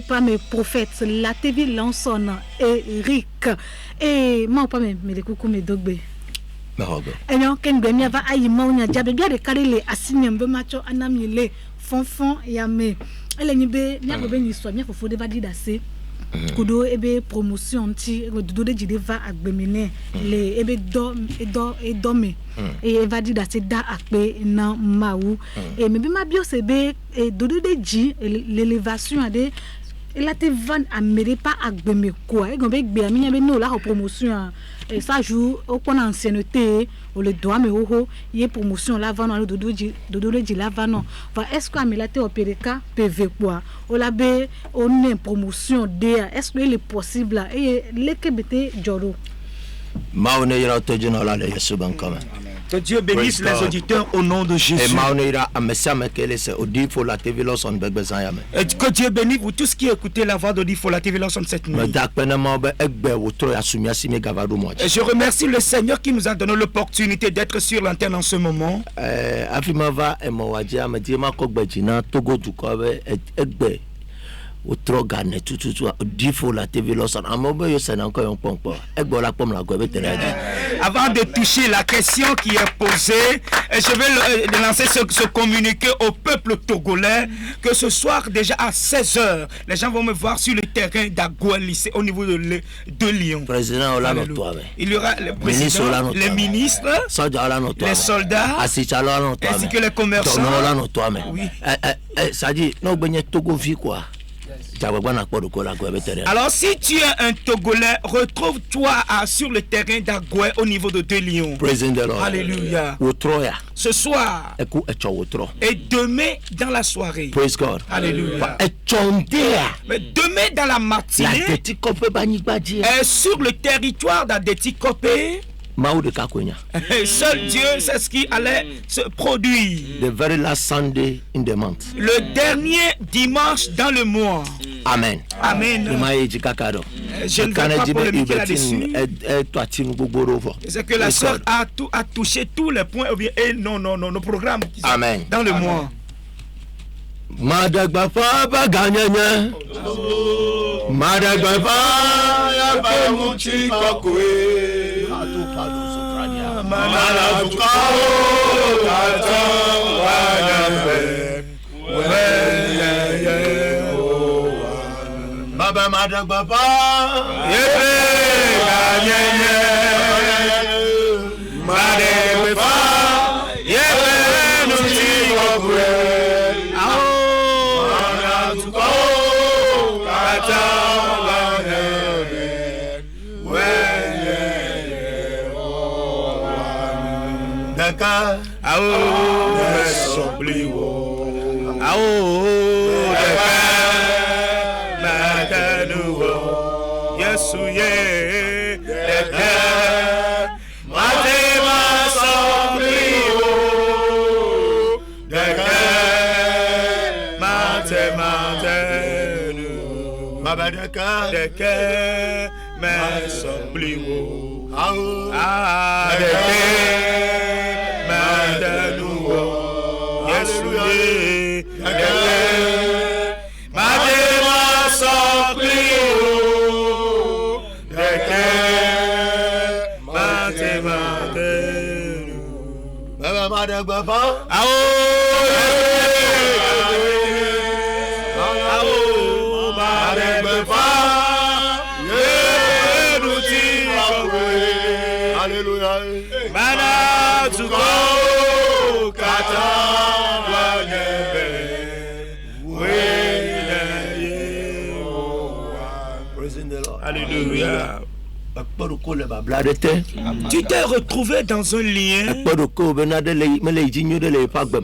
ou pas mes prophètes, la TV Lanson, Eric, et moi pas mes coucou mes dogbe. Et non, quand bien va aïe maunia diable bien de carré assigné un macho anamile fonfon yame. Elle n'y be n'y a pas ni soit n'y faut de va dire assez. Kudo ebe promotion ti kudo de jide va agbemene le ebe dorme et va dire assez da akpe na maou et me ma bio sebe et dodo de ji l'élévation de et là te van amere pas agbeme quoi et gombe gbe ami be no la promotion et ça joue au qu'on ancienneté ou le doigt mais ho y promotion là va no dodo de ji là va non va est-ce que amelate opéreka PV quoi o la be on une promotion de est-ce que il est possible et les kebete joro maone ira to jina la yesu ban kama. Que Dieu bénisse les auditeurs au nom de Jésus. Et que Dieu bénisse vous tous qui écoutez la voix d'Odifo la TV Lawson cette nuit. Et je remercie le Seigneur qui nous a donné l'opportunité d'être sur l'antenne en ce moment. Avant de toucher la question qui est posée, je vais lancer ce communiqué au peuple togolais que ce soir déjà à 16h, les gens vont me voir sur le terrain d'Agoué lycée au niveau de Lyon. Il y aura le président, les ministres, les soldats, ainsi que les commerçants. Oui. Ça dit, non, Togo vit quoi? Alors si tu es un Togolais, retrouve-toi sur le terrain d'Agoué au niveau de Lyon. Alléluia. Ce soir et demain dans la soirée. Praise God. Alléluia. Mais demain dans la matinée et sur le territoire d'Adétikopé, seul Dieu sait ce qui allait se produire. The very last Sunday in the month. Le dernier dimanche dans le mois. Amen. Amen. Je ne vais pas polémiquer là-dessus. C'est que la sœur a touché tous les points. Et non, nos programmes qui sont dans le mois. Madagbafa baganyanya Madagbafa ya bamuchi kokwe Malabukao kata wanyambe Baba Madagbafa yepe ganyanya Madagbafa yepe nuchi kokwe Alléluia. Tu t'es retrouvé dans un lien.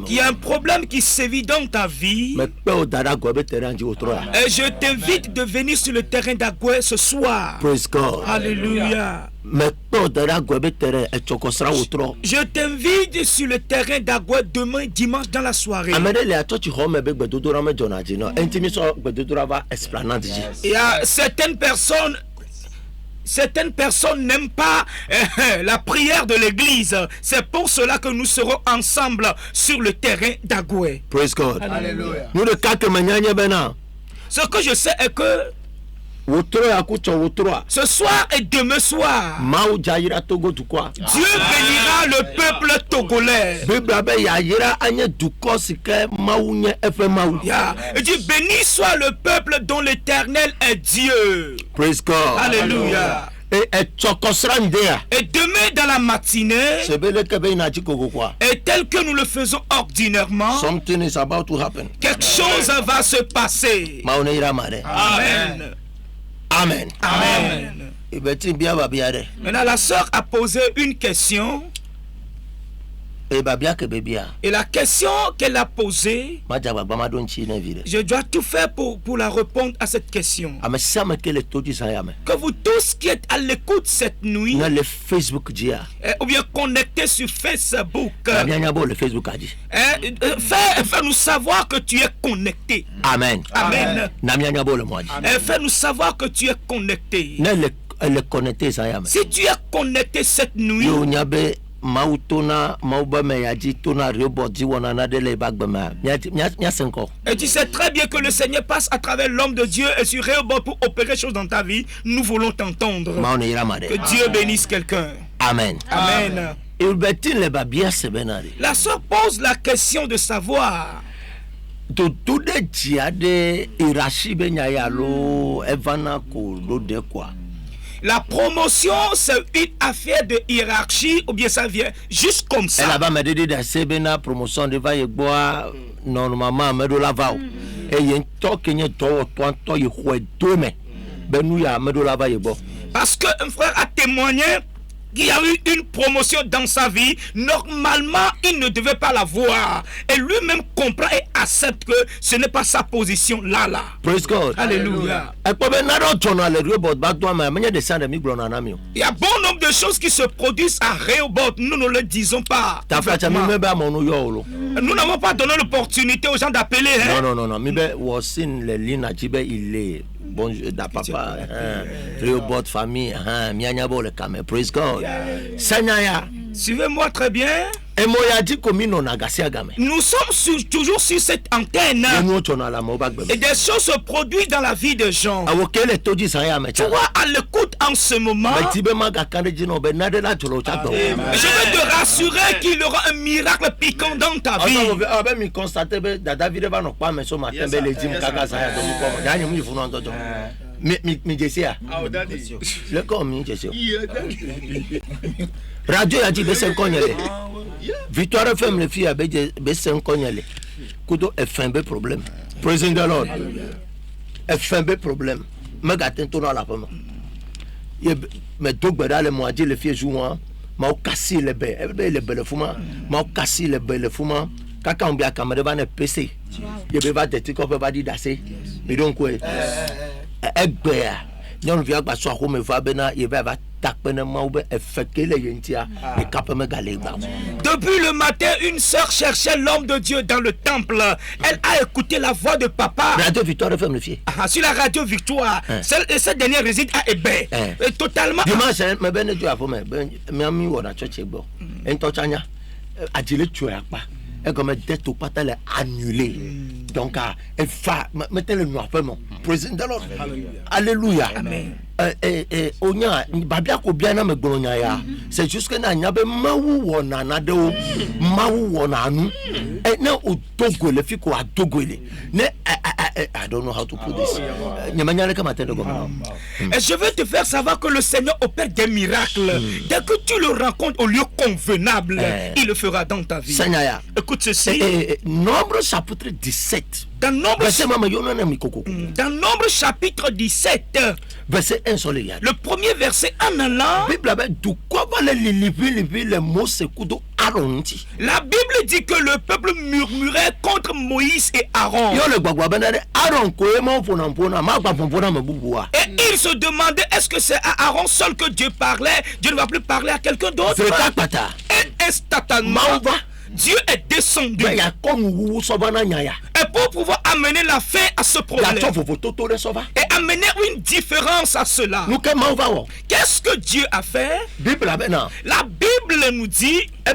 Il y a un problème qui sévit dans ta vie. Et je t'invite de venir sur le terrain d'Agoué ce soir. Praise God. Alléluia. Je t'invite sur le terrain d'Agoué demain dimanche dans la soirée. Il y a certaines personnes n'aiment pas la prière de l'église. C'est pour cela que nous serons ensemble sur le terrain d'Agoué. Praise God. Alléluia. Nous le Ce que je sais est que ce soir et demain soir, Dieu bénira le peuple togolais. Il dit béni soit le peuple dont l'Éternel est Dieu. Praise God. Alléluia. Et demain dans la matinée, et tel que nous le faisons ordinairement, something is about to happen. Quelque chose va se passer. Amen. Amen. Amen. Maintenant, la sœur a posé une question. Et la question qu'elle a posée, je dois tout faire pour la répondre à cette question. Que vous tous qui êtes à l'écoute cette nuit, ou bien connectés sur Facebook, fais-nous savoir que tu es connecté. Amen. Amen. Fais-nous savoir que tu es connecté. Si tu es connecté cette nuit, et tu sais très bien que le Seigneur passe à travers l'homme de Dieu et sur Rehoboth pour opérer des choses dans ta vie. Nous voulons t'entendre. Que Dieu bénisse quelqu'un. Amen. Amen. La sœur pose la question de savoir. La promotion, c'est une affaire de hiérarchie ou bien ça vient juste comme ça. Promotion normalement parce que un frère a témoigné qu'il y a eu une promotion dans sa vie. Normalement, il ne devait pas la voir. Et lui-même comprend et accepte que ce n'est pas sa position là. Praise God. Alléluia. Il y a bon nombre de choses qui se produisent à Rehoboth. Nous ne le disons pas. Nous n'avons pas donné l'opportunité aux gens d'appeler. Non. Bonjour, papa, Rehoboth famille, praise God. Suivez-moi très bien. Nous sommes toujours sur cette antenne. Et des choses se produisent dans la vie des gens. Tu vois, à l'écoute en ce moment, je veux te rassurer qu'il y aura un miracle piquant dans ta vie. Radio a dit Victoire FM les filles avec Kudo FMB problème. Praise the Lord. FMB problème. Me gatin tourne la pomme. Mais donc les moitié les filles jouent ma casser les belles fuma, ma casser les belles fuma. Kaka on bien caméra va ne PC. Il va des trucs qu'on peut pas dire d'assez. Mais donc quoi depuis le matin, une sœur cherchait l'homme de Dieu dans le temple. Elle a écouté la voix de papa sur la radio Victoire. Cette dernière réside à Hébé. Totalement. Et comme dette au patal est annulée. Donc, mettez le noir paiement. Président de l'ordre. Alléluia. Amen. C'est juste que n'a pas maou wona de maou wona nous. Et non au Togo le fico à Togo ne I don't know how to put this. Et je veux te faire savoir que le Seigneur opère des miracles. Dès que tu le rencontres au lieu convenable, il le fera dans ta vie. Seigneur. Écoute ceci. Nombre chapitre 17. Dans Nombre chapitre 17. Verset 1 sur les le premier verset en allant. La Bible dit que le peuple murmurait contre Moïse et Aaron. Et il se demandait, est-ce que c'est à Aaron seul que Dieu parlait? Dieu ne va plus parler à quelqu'un d'autre. Et instantanément, Dieu est descendu. Et pour pouvoir amener la fin à ce problème et amener une différence à cela, qu'est-ce que Dieu a fait? La Bible nous dit, il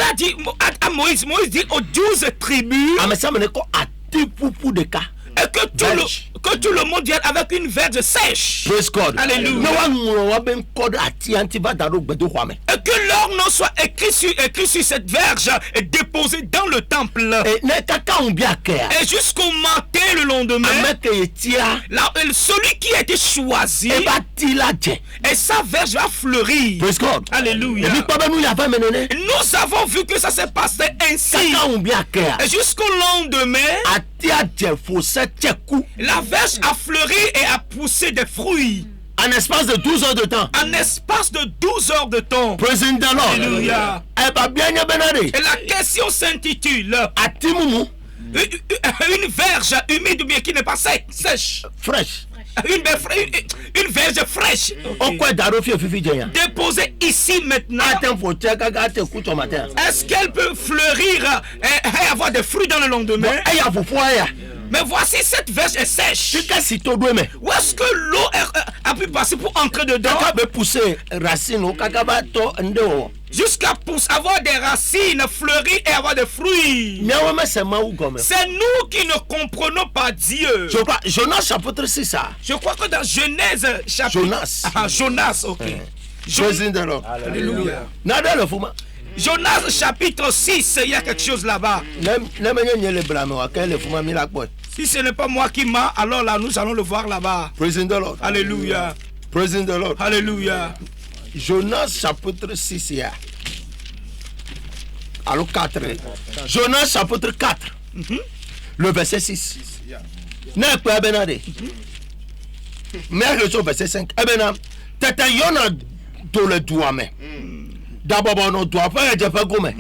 a dit à Moïse dit aux 12 tribus petit poupou de cas. Et que tout le monde vienne avec une verge sèche. Praise God. Alléluia. Et que leur nom soit écrit sur cette verge et déposé dans le temple. Et jusqu'au matin le lendemain, celui qui a été choisi, et sa verge va fleurir. Praise God. Alléluia. Nous avons vu que ça s'est passé ainsi. Et jusqu'au lendemain, la verge a fleuri et a poussé des fruits. En espace de 12 heures de temps. En espace de 12 heures de temps. Praise the Lord. Alléluia. Et la question s'intitule une verge humide ou bien qui n'est pas sèche. Fraîche. Une verge fraîche. Déposée ici maintenant. Est-ce qu'elle peut fleurir et avoir des fruits dans le lendemain? Mais voici cette verge est sèche. Où est-ce que l'eau a pu passer pour entrer dedans? Jusqu'à avoir des racines, fleurir et avoir des fruits. C'est nous qui ne comprenons pas Dieu. Je crois, Jonas chapitre 6. Je crois que dans Genèse chapitre... Jonas, ok. Alléluia. Jonas chapitre 6, il y a quelque chose là-bas. Si ce n'est pas moi qui mens, alors là nous allons le voir là-bas. Alléluia. Alléluia. Jonas chapitre 6. Alors 4. Jonas chapitre 4. Le verset 6. Mais le verset 5. Tata Yona do le douame. D'abord on doit faire des fois comme. Et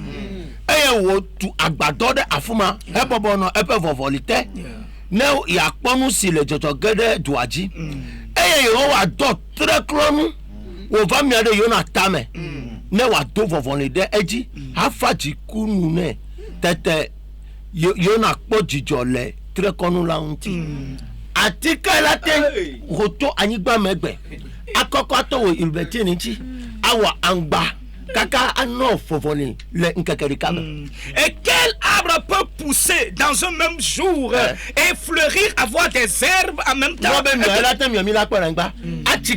wo tu agbado de afuma. E bobo no e pe vovolite. Ne ya ponu si le jojo gede duaji. E yo wa do tre kronu. Wo va mi ade Yona tame. Ne wa do vovolide eji. Afaji kunu ne. Tete Yona po jijo le tre kronu la unti. Atika la te roto anigba megbe. Akoko to wo ilbeti nichi. Awa angba. Kaka ano fovoni le nkakerikame. Et quel arbre peut pousser dans un même jour et fleurir, avoir des herbes en même temps?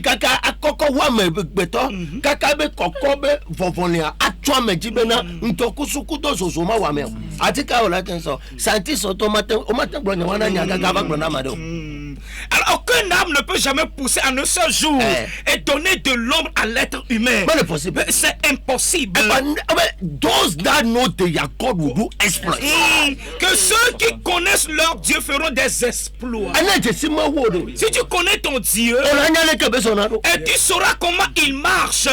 Kaka akoko wa me beto kaka be kokobe vovoni atwa jibena ntokusuku do zozoma wa me. Atika ola tenso scientist automate o matin blonya wana nyaga gava blona mado. Alors aucun arbre ne peut jamais pousser en un seul jour et donner de l'ombre à l'être humain. C'est impossible. Those that know their God will do exploits. Que ceux qui connaissent leur Dieu feront des exploits. Si tu connais ton Dieu, et tu sauras comment il marche. Et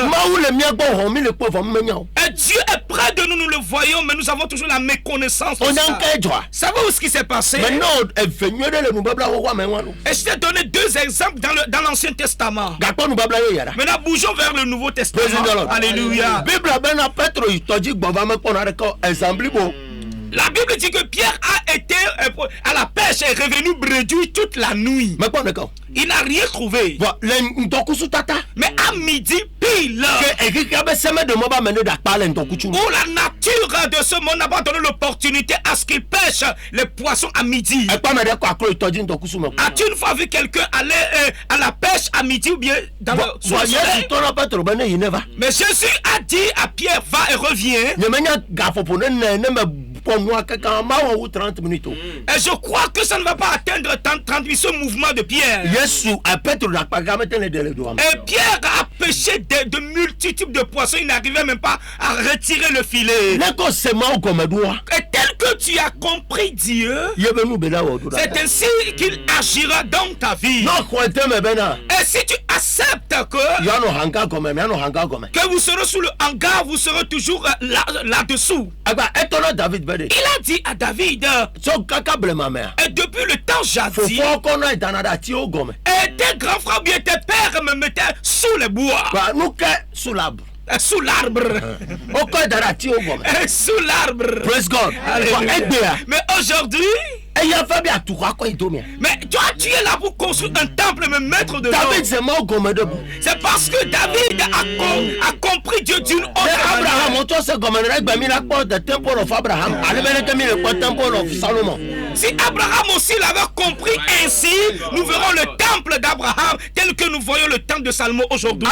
Dieu est près de nous, nous le voyons, mais nous avons toujours la méconnaissance. Savez-vous ce qui s'est passé? Et je t'ai donné deux exemples dans l'Ancien Testament. Maintenant, bougeons vers le Nouveau Testament. Alléluia. La Bible dit que Pierre a été à la pêche et est revenu bredouille toute la nuit. Il n'a rien trouvé. Mais à midi pile, où la nature de ce monde n'a pas donné l'opportunité à ce qu'il pêche les poissons à midi. As-tu une fois vu quelqu'un aller à la pêche à midi ou bien dans le soleil? Mais Jésus a dit à Pierre, va et reviens. Et je crois que ça ne va pas atteindre 30 minutes ce mouvement de Pierre. Et Pierre a pêché de multitudes de poissons. Il n'arrivait même pas à retirer le filet. Et tel que tu as compris Dieu, c'est ainsi qu'il agira dans ta vie. Et si tu acceptes que vous serez sous le hangar, vous serez toujours là-dessous. Il a dit à David, et depuis le temps jadis, et tes grands frères bien tes pères me mettaient sous les bois, sous l'arbre. Sous l'arbre. Praise God. Mais aujourd'hui, mais toi tu es là pour construire un temple et me mettre dedans. C'est parce que David a compris Dieu d'une autre manière. Si Abraham aussi l'avait compris ainsi, nous verrons le temple d'Abraham tel que nous voyons le temple de Salomon aujourd'hui.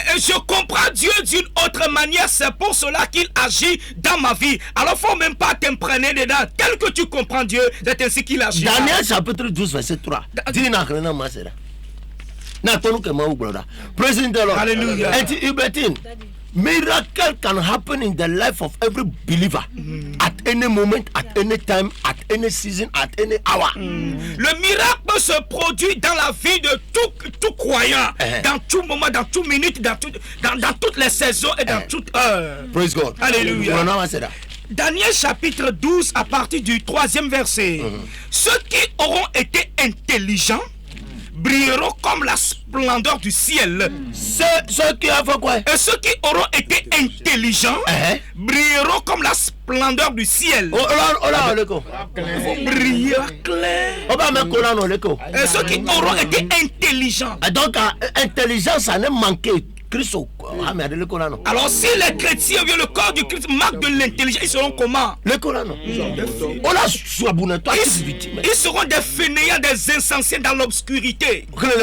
Et je comprends Dieu d'une autre manière, c'est pour cela qu'il agit dans ma vie. Alors il ne faut même pas t'imprégner dedans. Tel que tu comprends Dieu, c'est ainsi qu'il agit. Daniel chapitre 12 verset 3. Praise the Lord. Hallelujah. Miracle can happen in the life of every believer at any moment, at any time, at any season, at any hour. Le miracle se produit dans la vie de tout croyant, dans tout moment, dans toute minute, dans toutes les saisons et dans toute heure. Praise God. Alléluia. Daniel chapitre 12 à partir du 3e verset. Ceux qui auront été intelligents brilleront comme la splendeur du ciel. Ceux qui ont fait quoi? Et ceux qui auront été intelligents brilleront comme la splendeur du ciel. Il faut briller clair. Et ceux qui auront été intelligents. Donc, intelligence, ça n'est manqué. Alors si les chrétiens viennent, le corps du Christ marque de l'intelligence, ils seront comment? Ils seront des fainéants, des insensés dans l'obscurité. Les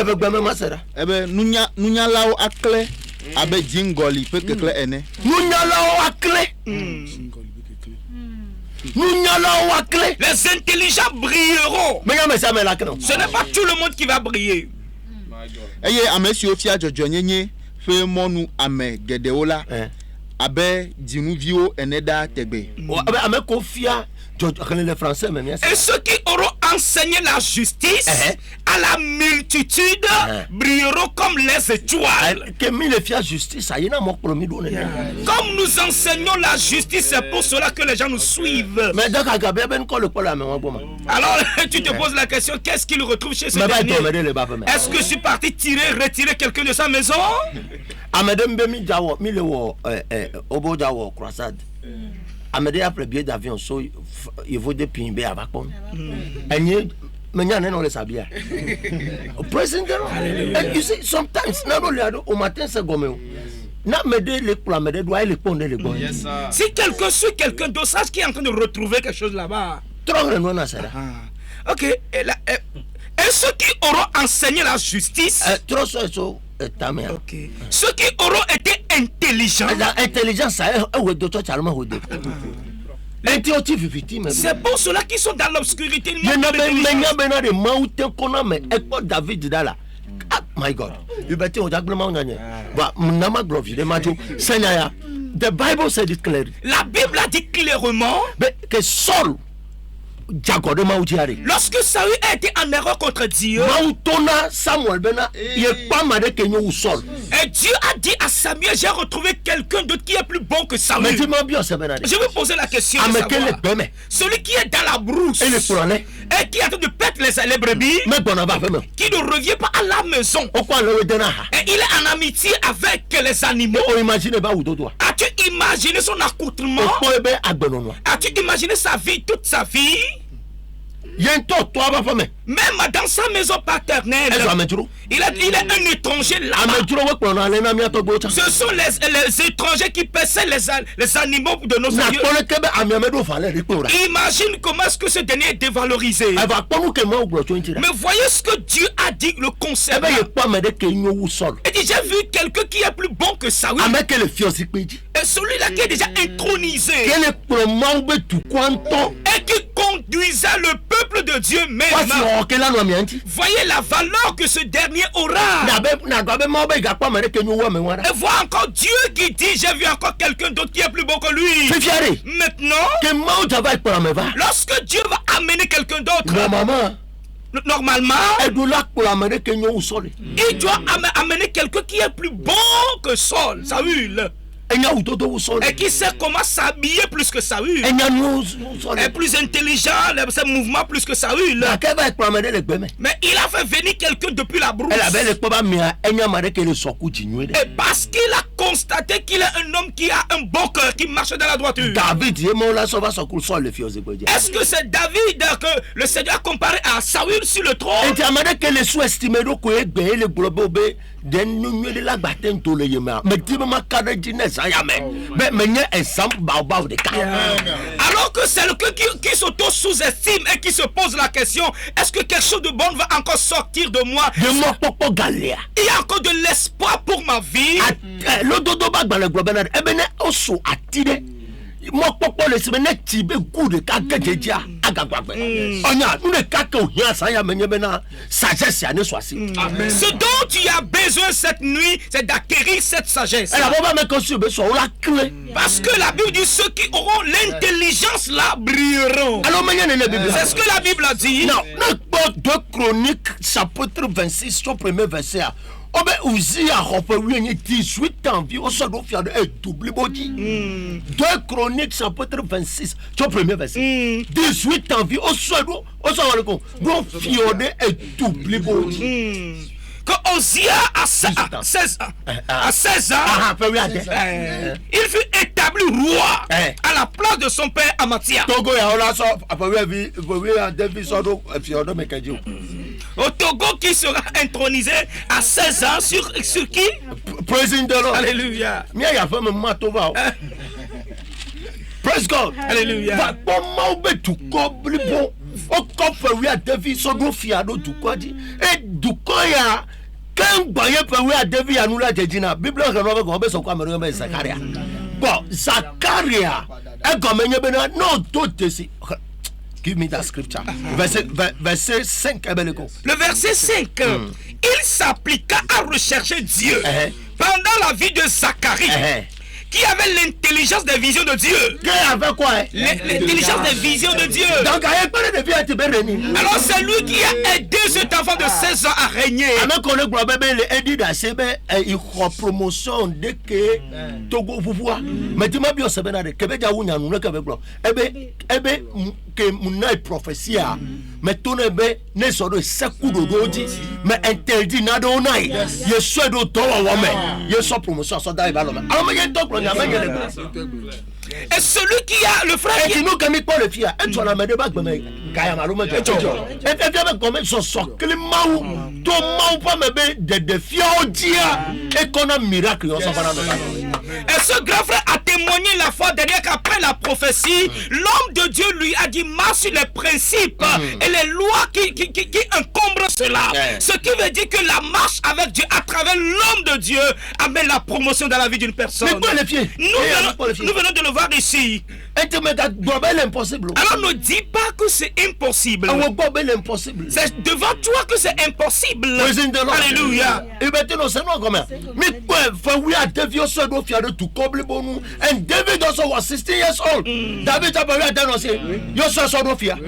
intelligents brilleront. Ce n'est pas tout le monde qui va briller. Monu ame gedeola abe dinuvio eneda tegbe ame kofia les français même. Et ceux qui auront enseigné la justice à la multitude brilleront comme les étoiles. Comme nous enseignons la justice, c'est pour cela que les gens nous suivent. Alors tu te poses la question, qu'est-ce qu'il retrouve chez ce dernier? Est-ce que je suis parti retirer quelqu'un de sa maison? Amédée après billet d'avion, so il vaut des pingbe à Bacon. Et mais il y a un autre sabia. President, and you see, sometimes, au matin, c'est gommé. Na m'aider les pour m'aider doit les pondre les gars. Si quelqu'un suit quelqu'un d'ossage qui est en train de retrouver quelque chose là-bas. Trop de non à ça. Ok. Et ceux qui auront enseigné la justice. Trop ça. Okay. Ceux qui auront été intelligents. L'intelligence, c'est pour cela qu'ils sont dans l'obscurité. My God. The Bible said it clearly. La Bible a dit clairement que Saul, lorsque Saül a été en erreur contre Dieu, et Dieu a dit à Samuel, j'ai retrouvé quelqu'un d'autre qui est plus bon que Saül. Je vais poser la question de savoir, celui qui est dans la brousse et qui est en train de perdre les brebis, qui ne revient pas à la maison, et il est en amitié avec les animaux. As-tu imaginé son accoutrement? As-tu imaginé sa vie, toute sa vie? Même dans sa maison paternelle, il est un étranger là-bas. Ce sont les étrangers qui paissaient les animaux de nos aïeux. Imagine comment est-ce que ce dernier est dévalorisé. Mais voyez ce que Dieu a dit le concernant. Il dit, j'ai vu quelqu'un qui est plus bon que Saül. Et celui-là qui est déjà intronisé. Et qui conduisait le peuple de Dieu même. Voyez la valeur que ce dernier aura. Et vois encore Dieu qui dit, j'ai vu encore quelqu'un d'autre qui est plus bon que lui. Maintenant, lorsque Dieu va amener quelqu'un d'autre, normalement, il doit amener quelqu'un qui est plus bon que Saul, Saül. Et qui sait comment s'habiller plus que Saül. Et plus intelligent, ses mouvements plus que Saül. Mais il a fait venir quelqu'un depuis la brousse. Et parce qu'il a constaté qu'il est un homme qui a un bon cœur, qui marche dans la droiture. David, est-ce que c'est David que le Seigneur a comparé à Saül sur le trône? Et tu as demandé que les sous-estimés le global de nous de la bataille tout le yéma. Mais tu m'as cadré dîner ça yamé. Mais exemple baobab de cas. Alors que c'est le cœur qui s'auto-sous-estime et qui se pose la question, est-ce que quelque chose de bon va encore sortir de moi? De moi popo galéa. Il y a encore de l'espoir pour ma vie. Le dodo bag dans le global. Eh ben osso attiré. Moi popo le semaine tibé goût de kaka déjà agagagbe. Onya nous ne kaka o hia ça yamé bena sagesse ya ne soisi. Ce dont tu as besoin cette nuit, c'est d'acquérir cette sagesse. Elle a pas même construit sur la clé. Parce que la Bible dit ceux qui auront l'intelligence là brilleront. Alors c'est ce que la Bible a dit. Non, 2 Chroniques chapitre 26 son premier verset. Obe Uzi a repris 18 ans vie au sol fier de double body. 2 Chroniques chapitre 26 son premier verset. 18 ans vie au sol le fier de double body. Quand Osia a 16 ans, il fut établi roi à la place de son père Amathia. Au Togo qui sera intronisé à 16 ans sur qui? Président. Alléluia. Praise God. Alléluia. Quand Baye Pewe a dévié à nous la Jedina, Bible renove comme beso kwa mero Zacharia. Bon, Zacharia, est comme non tout ici. Give me that scripture. Verset 5. Le verset 5. Il s'appliqua à rechercher Dieu pendant la vie de Zacharie. Qui avait l'intelligence des visions de Dieu. Qui avait quoi? L'intelligence des visions de Dieu. Donc, alors c'est lui qui a aidé cet enfant de 16 ans à régner. Il faut promotion dès que Togo pouvoir. Mais tu m'as bien sabé na de Québec a ounya nous que blanc. Que mon prophétie a. Mais ton ne sort de sekou de doji. Mais interdit na do nai. Je suis de toi woman. Je suis promotion ça d'ailleurs. Alors mais et celui qui a le frère qui nous gagne pas le fier et tu la mets de bac mais kaya maluma et bien comme son climat to mau pas me de fier dia et qu'on a miracle on s'en va dans. Et ce grand frère a témoigné la fois dernière qu'après la prophétie, l'homme de Dieu lui a dit marche sur les principes et les lois qui encombrent cela. Ce qui veut dire que la marche avec Dieu à travers l'homme de Dieu amène la promotion dans la vie d'une personne. Mais quoi les pieds? Nous venons de le voir ici. Alors ne dis pas que c'est impossible. C'est devant toi que c'est impossible. Alléluia. Et maintenant c'est non comment. Mais quoi, we are David so do fiare to couple bonu and David also was 16 years old. David a pas annoncé. Yo so do fiare.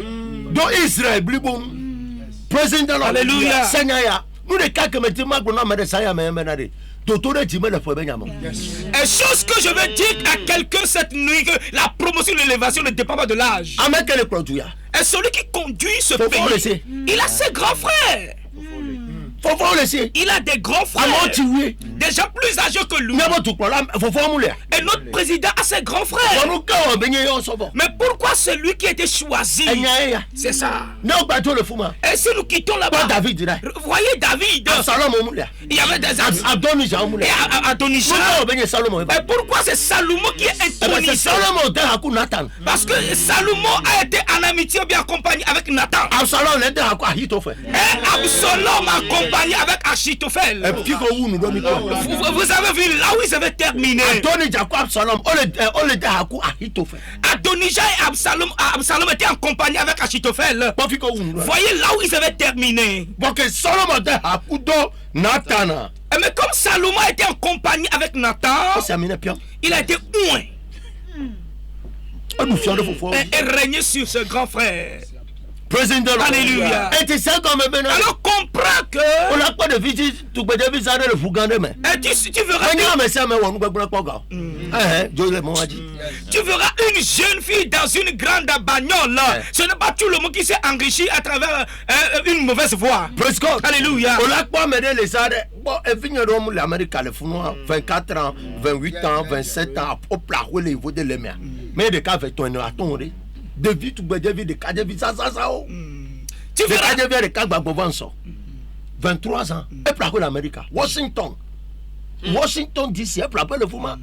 Do Israel blibon. Praise the Lord. Alléluia. Seigneur, nous les cas que mettez ma gona me ça ya me menade. Et chose que je veux dire à quelqu'un cette nuit, que la promotion et l'élévation ne dépend pas de l'âge. Et celui qui conduit ce pays, il a ses grands frères. Il a des grands frères, déjà plus âgés que lui. Et notre président a ses grands frères. Mais pourquoi celui qui a été choisi? C'est ça. Et si nous quittons là-bas, voyez David, il y avait des Adonijah. Et pourquoi c'est Salomon qui est intronisé? Parce que Salomon a été en amitié bien accompagné avec Nathan. Et Absalom a accompagné avec Achitophel. Vous avez vu là où ils avaient terminé. Adonijah et Absalom étaient accompagnés avec Achitophel. Voyez là où ils avaient terminé. Mais comme Salomon était en compagnie avec Nathan, il a été oint et régné sur ce grand frère. Président. Alléluia. Et tu sais comme maintenant. Alors comprends que. On n'a pas de visite, tu peux dire visiter le Fougandé, mais. Et tu verras. Tu verras une jeune fille dans une grande bagnole. Ce n'est pas tout le monde qui s'est enrichi à travers une mauvaise voie. Alléluia. On n'a pas mené les arrêts. Bon, et venir dans l'Amérique, 24 ans, 28 ans, 27 ans, au plat, où les vaut de l'aimer. Mais des cas avec toi, on a tourné. De vie, tu peux dire, de cas de vie, ça. Tu verras des cas de 23 ans, et plat, l'Amérique. Washington d'ici, et plat, le Fouma.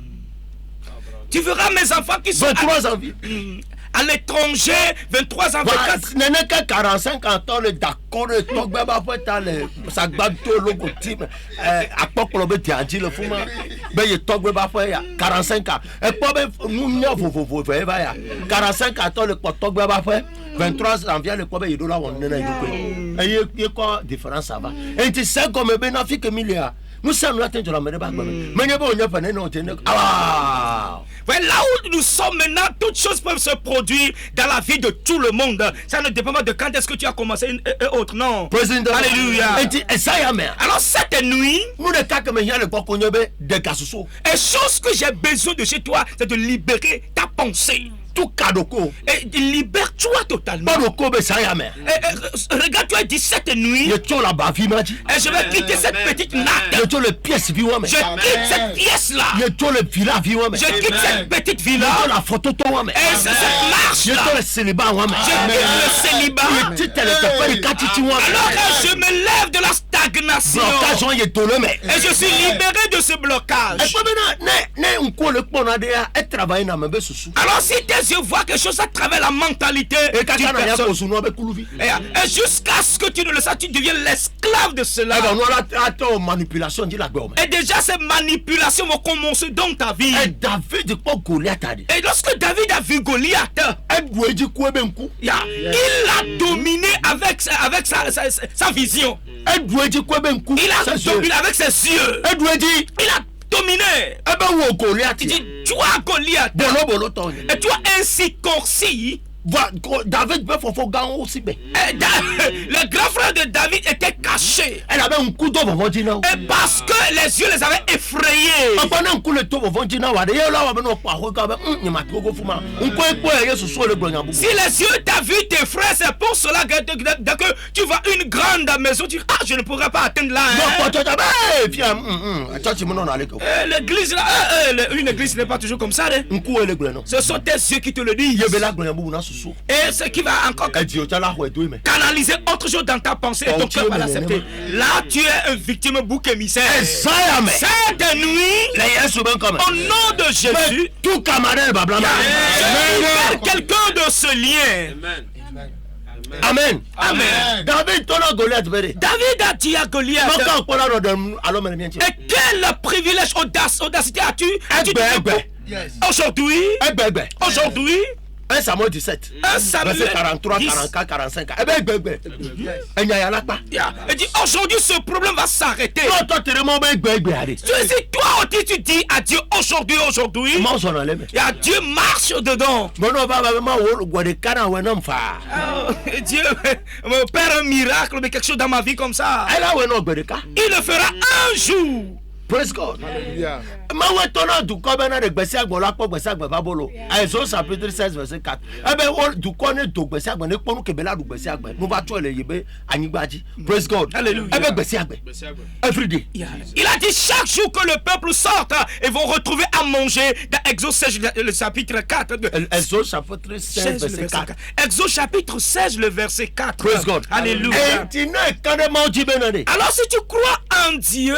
Tu verras mes enfants qui sont 23 ans à l'étranger, 23 ans, 24. Ce n'est que 45 ans, le d'accord, le Togbeba, le Sagbato, le Gotim, à quoi qu'on le dit, le Fouma, mais il Togbeba, 45 ans. Et pas même, nous, 45 ans, le Togbeba, 23 janvier, le Kobe, il doit on est et il y a quoi différence ça va. Et tu sais comme bénéfique milliard. Nous sommes là, tu la mets pas. Mais il y a pas de ah! Là où nous sommes maintenant, toutes choses peuvent se produire dans la vie de tout le monde. Ça ne dépend pas de quand est-ce que tu as commencé et autre, non. Président. Alléluia. Et ça y est, mais. Alors cette nuit, nous ne cas que maintenant le Pokonyobe de Gassousso. Et chose que j'ai besoin de chez toi, c'est de libérer ta pensée. Tout cadoko. Et libère-toi totalement. Regarde, tu as dit cette nuit. Et je vais quitter cette petite natte. Je quitte cette pièce-là. Je quitte cette petite villa. Et cette marche-là. Je quitte le célibat. Alors je me lève de la stagnation. Et je suis libéré de ce blocage. Alors si tes yeux voient quelque chose à travers la mentalité et jusqu'à ce que tu ne le saches, tu deviens l'esclave de cela. Et déjà ces manipulations vont commencer dans ta vie. Et lorsque David a vu Goliath, il a dominé avec sa vision. Il a dominé avec ses yeux. Il a dominé. Il dit, toi Goliath, et toi incirconcis. David aussi. Le grand frère de David était caché. Et parce que les yeux les avaient effrayés. Si les yeux t'as vu tes frères, c'est pour cela que tu vois une grande maison, tu dis, ah, je ne pourrais pas atteindre là. L'église là, une église n'est pas toujours comme ça. Ce sont tes yeux qui te le disent. Et ce qui va encore canaliser autre chose dans ta pensée et ton cœur va l'accepter. Là, tu es une victime bouc émissaire. Cette nuit, au nom de Jésus, je libère quelqu'un de ce lien. Amen. David a dit à Goliath. Et quel privilège, audacité as-tu aujourd'hui? 1 Samuel 17, verset 43, 44, 45. Il dit aujourd'hui ce problème va s'arrêter. Si toi aussi tu dis à Dieu aujourd'hui, et à Dieu marche dedans. Dieu me perd un miracle, mais quelque chose dans ma vie comme ça. Il le fera un jour. Praise God. Exode chapitre 16 verset 4. Praise God. Alléluia. Every day. Il a dit chaque jour que le peuple sorte et vont retrouver à manger dans Exode 16 le chapitre 4. Exode chapitre 16 verset 4. Exode chapitre 16 le verset 4. Praise God. Alléluia. Alors si tu crois en Dieu,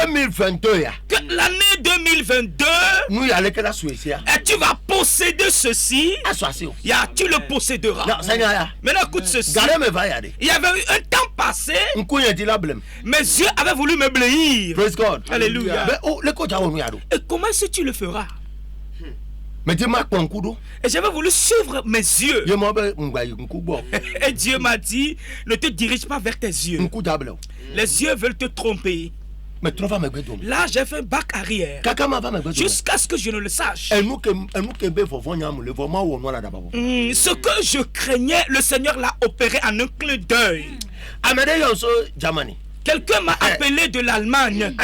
2022, que l'année 2022, et tu vas posséder ceci, tu le posséderas. Maintenant écoute ceci. Il y avait eu un temps passé, mes yeux avaient voulu me blêir. Praise God. Alléluia. Et comment est-ce que tu le feras? Et j'avais voulu suivre mes yeux. Et Dieu m'a dit, ne te dirige pas vers tes yeux. Les yeux veulent te tromper. Là, j'ai fait bac arrière. Jusqu'à ce que je ne le sache. Ce que je craignais, le Seigneur l'a opéré en un clin d'œil. Quelqu'un m'a appelé de l'Allemagne.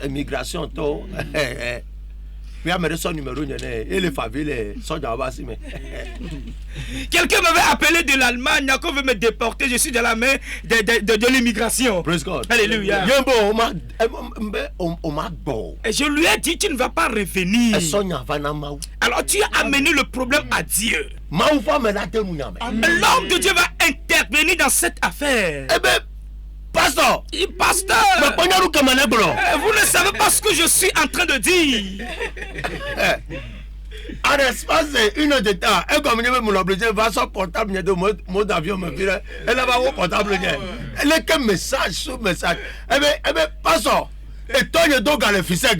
Immigration. Quelqu'un m'avait appelé de l'Allemagne quand on veut me déporter. Je suis dans la main de l'immigration. Praise God. Alléluia. Et je lui ai dit, tu ne vas pas revenir. Alors tu as amené le problème à Dieu. L'homme de Dieu va intervenir dans cette affaire. Pasteur, vous ne savez pas ce que je suis en train de dire. En l'espace d'une heure de temps, un communiqué me l'oblige, va son portable, de mode d'avion, me dit, elle va au portable, elle est qu'un message, sous message. Eh bien, pasteur, et toi, il y a donc à l'efficace.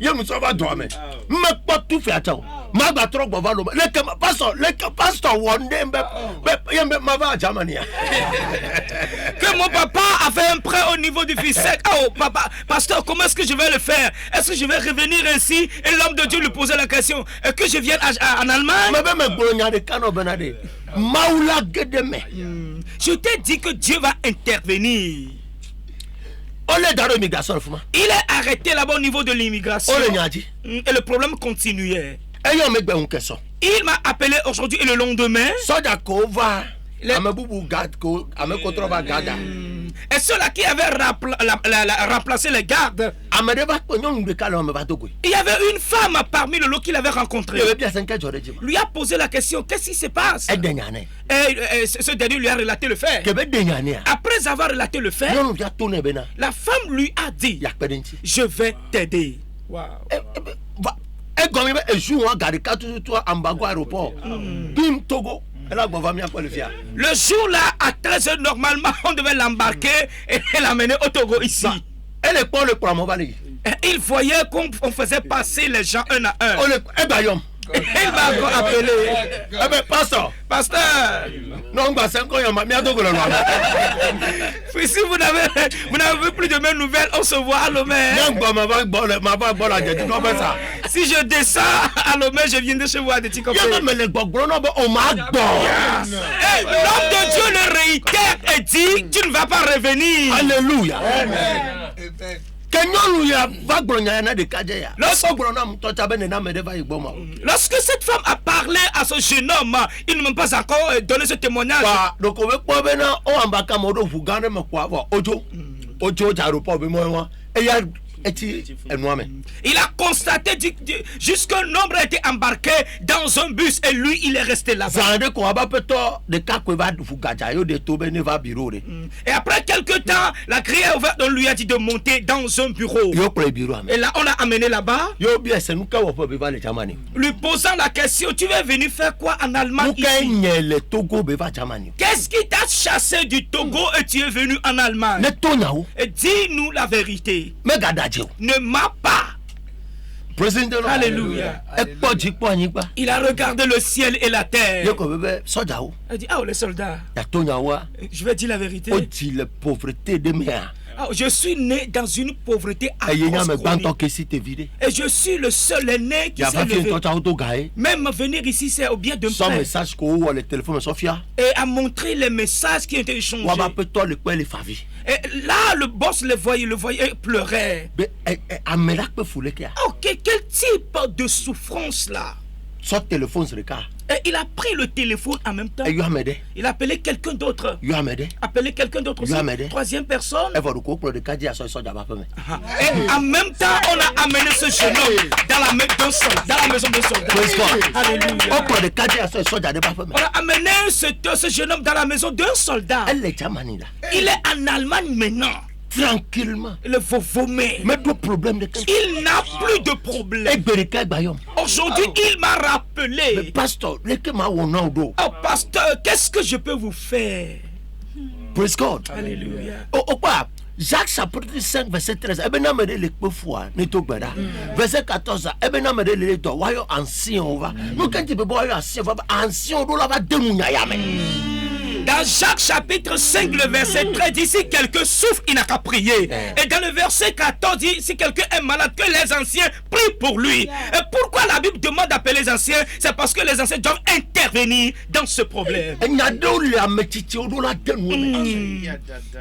Je me suis pas dormi. Mais pas tout fait à temps. Ma battre, on va le pasteur, one day, que mon papa a fait un prêt au niveau du FISEC. Oh, papa, pasteur, comment est-ce que je vais le faire? Est-ce que je vais revenir ici? Et l'homme de Dieu lui posait la question. Est-ce que je vienne en Allemagne? Je t'ai dit que Dieu va intervenir. Il est arrêté là-bas au niveau de l'immigration. Et le problème continuait. Il m'a appelé aujourd'hui et le lendemain. Et ceux-là qui avaient remplacé les gardes. Il y avait une femme parmi le lot qu'il avait rencontré. Lui a posé la question, qu'est-ce qui se passe? Et ce dernier lui a relaté le fait. Après avoir relaté le fait, la femme lui a dit, je vais t'aider. Wow. Le jour-là, à 13h, normalement, on devait l'embarquer et l'amener au Togo ici. Il voyait qu'on faisait passer les gens un à un. Il m'a encore appelé. Pasteur. Si vous n'avez plus de mes nouvelles, on se voit à Lomé. Si je descends à Lomé, je viens de chez vous à des petits copains. L'homme de Dieu le réitère et dit, tu ne vas pas revenir. Alléluia. Lorsque cette femme a parlé à ce jeune homme, il ne m'a pas encore donné ce témoignage. Il a constaté jusqu'un nombre a été embarqué dans un bus et lui il est resté là-bas. Et après quelques temps, la grille est ouverte, on lui a dit de monter dans un bureau. Et là on l'a amené là-bas. Lui posant la question, tu veux venir faire quoi en Allemagne ici? Qu'est-ce qui t'a chassé du Togo et tu es venu en Allemagne? Et dis-nous la vérité. Ne m'a pas. Alléluia. Il a regardé le ciel et la terre. Il a dit, oh les soldats, je vais dire la vérité. Je suis né dans une pauvreté atroce. Et je suis le seul aîné qui s'est levé. Même venir ici, c'est au bien de me faire. Et à montrer les messages qui ont été échangés. Et là, le boss le voyait pleurer. Ok, quel type de souffrance là? Et il a pris le téléphone en même temps. Il a appelé quelqu'un d'autre. Appelé quelqu'un d'autre aussi. Troisième personne. Et en même temps, on a amené ce jeune homme dans la maison d'un soldat. Alléluia. On a amené ce jeune homme dans la maison d'un soldat. Il est en Allemagne maintenant. Tranquillement. Il faut vomir. Mais de problème de il n'a plus de problème. Aujourd'hui, il m'a rappelé. Mais pasteur, oh pasteur, qu'est-ce que je peux vous faire? Praise God. Alléluia. Jacques chapitre 5 verset 13 verset 14 Dans Jacques chapitre 5, le verset 13 dit, si quelqu'un souffre, il n'a qu'à prier. Et dans le verset 14 dit, si quelqu'un est malade, que les anciens prient pour lui. Et pourquoi la Bible demande d'appeler les anciens? C'est parce que les anciens doivent intervenir dans ce problème.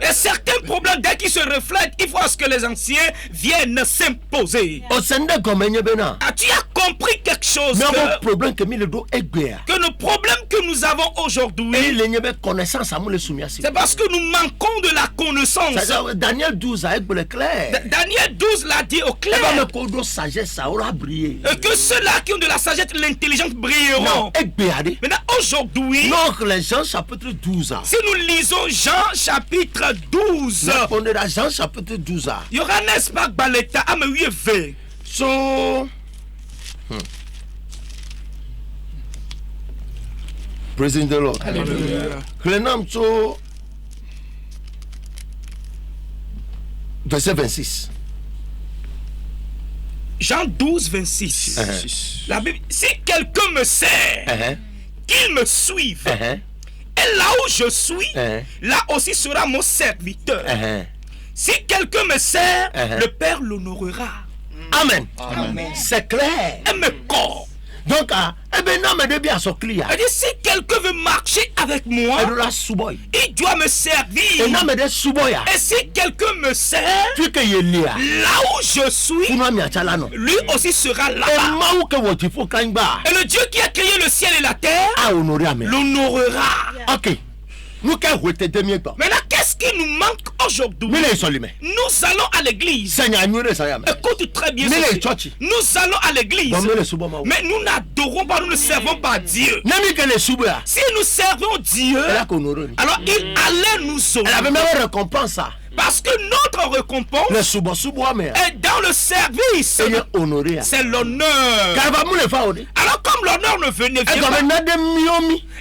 Et certains problèmes, dès qu'ils se reflètent, il faut que les anciens viennent s'imposer. As-tu compris quelque chose? Que nos problèmes que nous avons aujourd'hui, c'est parce que nous manquons de la connaissance. Daniel 12 Daniel 12 l'a dit au clair. Que ceux-là qui ont de la sagesse, l'intelligence brilleront. Maintenant, aujourd'hui, si nous lisons Jean chapitre 12, il y aura, n'est-ce pas, Baleta, à me lever. Praising the Lord. Hallelujah. Verset 26. Jean 12, 26. La Bible, si quelqu'un me sert, qu'il me suive. Et là où je suis, là aussi sera mon serviteur. Si quelqu'un me sert, le Père l'honorera. Amen. C'est clair. Et me corps. Donc, si quelqu'un veut marcher avec moi, il doit me servir. Et si quelqu'un me sert, là où je suis, lui aussi sera là-bas. Et le Dieu qui a créé le ciel et la terre l'honorera. Ok. Maintenant, qu'est-ce qui nous manque aujourd'hui? Nous allons à l'église. Écoute très bien ceci. Nous allons à l'église, mais nous n'adorons pas, nous ne servons pas Dieu. Si nous servons Dieu, alors il allait nous honorer. Parce que notre récompense est dans le service. C'est l'honneur. Alors comme l'honneur ne vient pas,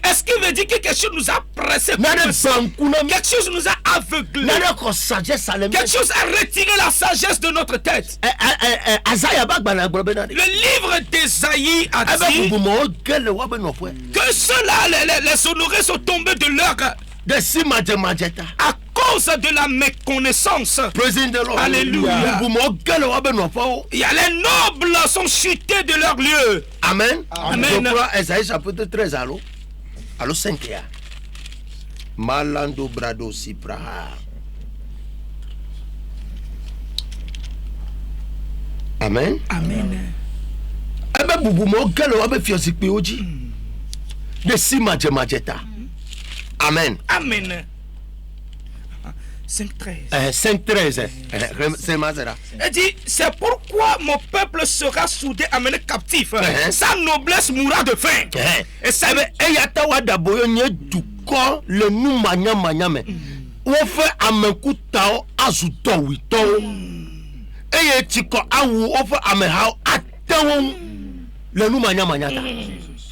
est-ce qu'il veut dire que quelque chose nous a pressé? Quelque chose nous a aveuglé. Quelque chose a retiré la sagesse de notre tête. Le livre d'Ésaïe a dit que ceux-là, les honorés sont tombés de leur... à cause de la méconnaissance. Alléluia. Il y a les nobles sont chutés de leur lieu. Amen. Amen. Esaïe chapitre 13 allô 5 ya. Malando brado sipraha. Amen. Amen. Ebe bubumo gelo abe fiosikpe oji. De si majeta. Amen. Amen. 5.13. 5.13. C'est Mazera. Il dit, c'est pourquoi mon peuple sera soudé, amené captif. Sa noblesse mourra de faim. Et ça veut eyatawa daboyo nye duko le nu manya. On fait amenkutao azuto wito. Eye tiko awu on fait amehao atawon le nu manya ta.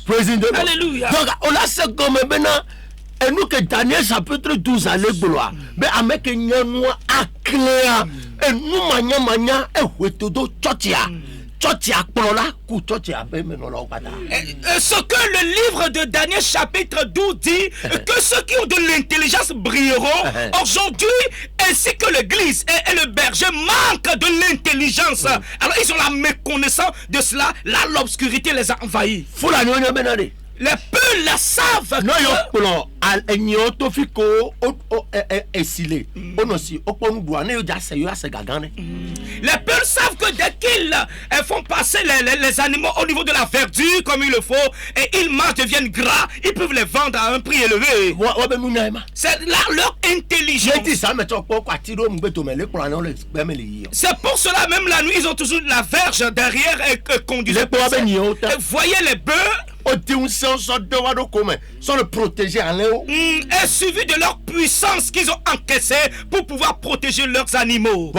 Praise the Lord. Alléluia. Donc on a ce comme bena. Et nous que Daniel chapitre 12 à gloire. Mais avec un noir à clair. Et nous mania et huetodo chotia. Chotia prola ku chotia bemenola. Ce que le livre de Daniel chapitre 12 dit, que ceux qui ont de l'intelligence brilleront aujourd'hui, ainsi que l'église et le berger manquent de l'intelligence. Alors ils ont la méconnaissance de cela. Là l'obscurité les a envahis. Les peu la savent. Non, les peu savent que dès qu'ils font passer les animaux au niveau de la verdure comme il le faut, et ils marchent, deviennent gras, ils peuvent les vendre à un prix élevé. C'est là leur intelligence. C'est pour cela même la nuit ils ont toujours la verge derrière et conduisent. Voyez les bœufs. Sont le protégés en léo. Et suivi de leur puissance qu'ils ont encaissée pour pouvoir protéger leurs animaux.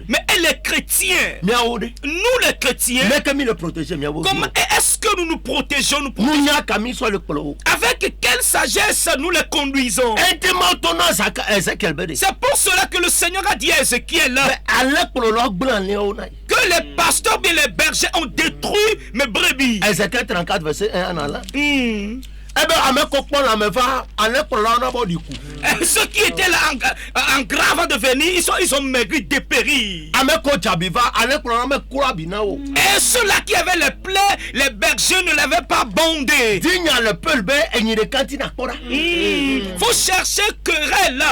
Mais les chrétiens, nous les chrétiens, comment est-ce que nous nous protégeons, avec quelle sagesse nous les conduisons? C'est pour cela que le Seigneur a dit à Ézéchiel que les pasteurs et les bergers ont détruit mes brebis. Ézéchiel 34 verset 1 en allant. Ceux qui étaient là en grave de venir, ils ont maigri, dépéri. Et ceux-là qui avaient les plaies, les bergers ne l'avaient pas bondé. Faut chercher querelle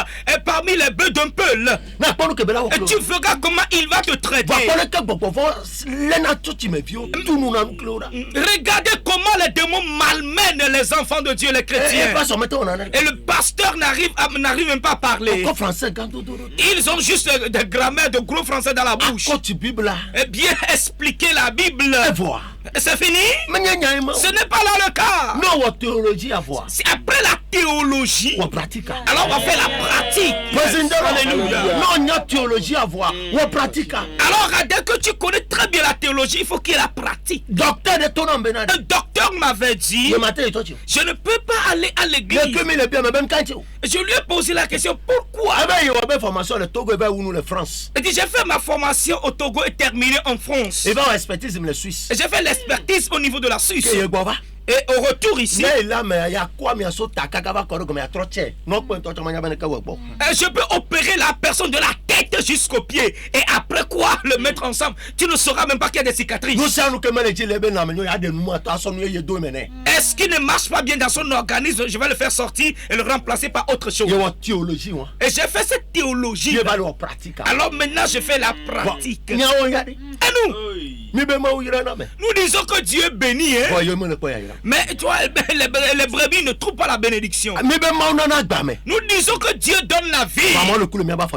parmi les bœufs d'un peul. Et tu verras comment il va te traiter. Regardez comment les démons malmènent les enfants de Dieu, les chrétiens. Et le pasteur n'arrive même pas à parler. Ils ont juste des grammaires de gros français dans la bouche. Et bien expliquer la Bible. C'est fini? Ce n'est pas là le cas. C'est après la théologie. Alors on va faire la pratique. Alléluia. Alors dès que tu connais très bien la théologie, il faut qu'il y ait la pratique. Le docteur m'avait dit, je ne peux pas aller à l'église. Je lui ai posé la question, pourquoi? Il dit, j'ai fait ma formation au Togo et terminé en France. J'ai fait l'expertise au niveau de la Suisse. Et au retour ici, je peux opérer la personne de la tête jusqu'au pied. Et après quoi, le mettre ensemble. Tu ne sauras même pas qu'il y a des cicatrices. Est-ce qu'il ne marche pas bien dans son organisme? Je vais le faire sortir et le remplacer par autre chose. Et j'ai fait cette théologie. Alors maintenant, je fais la pratique. Et nous, nous disons que Dieu bénit. Mais toi, les brebis ne trouvent pas la bénédiction. Nous disons que Dieu donne la vie.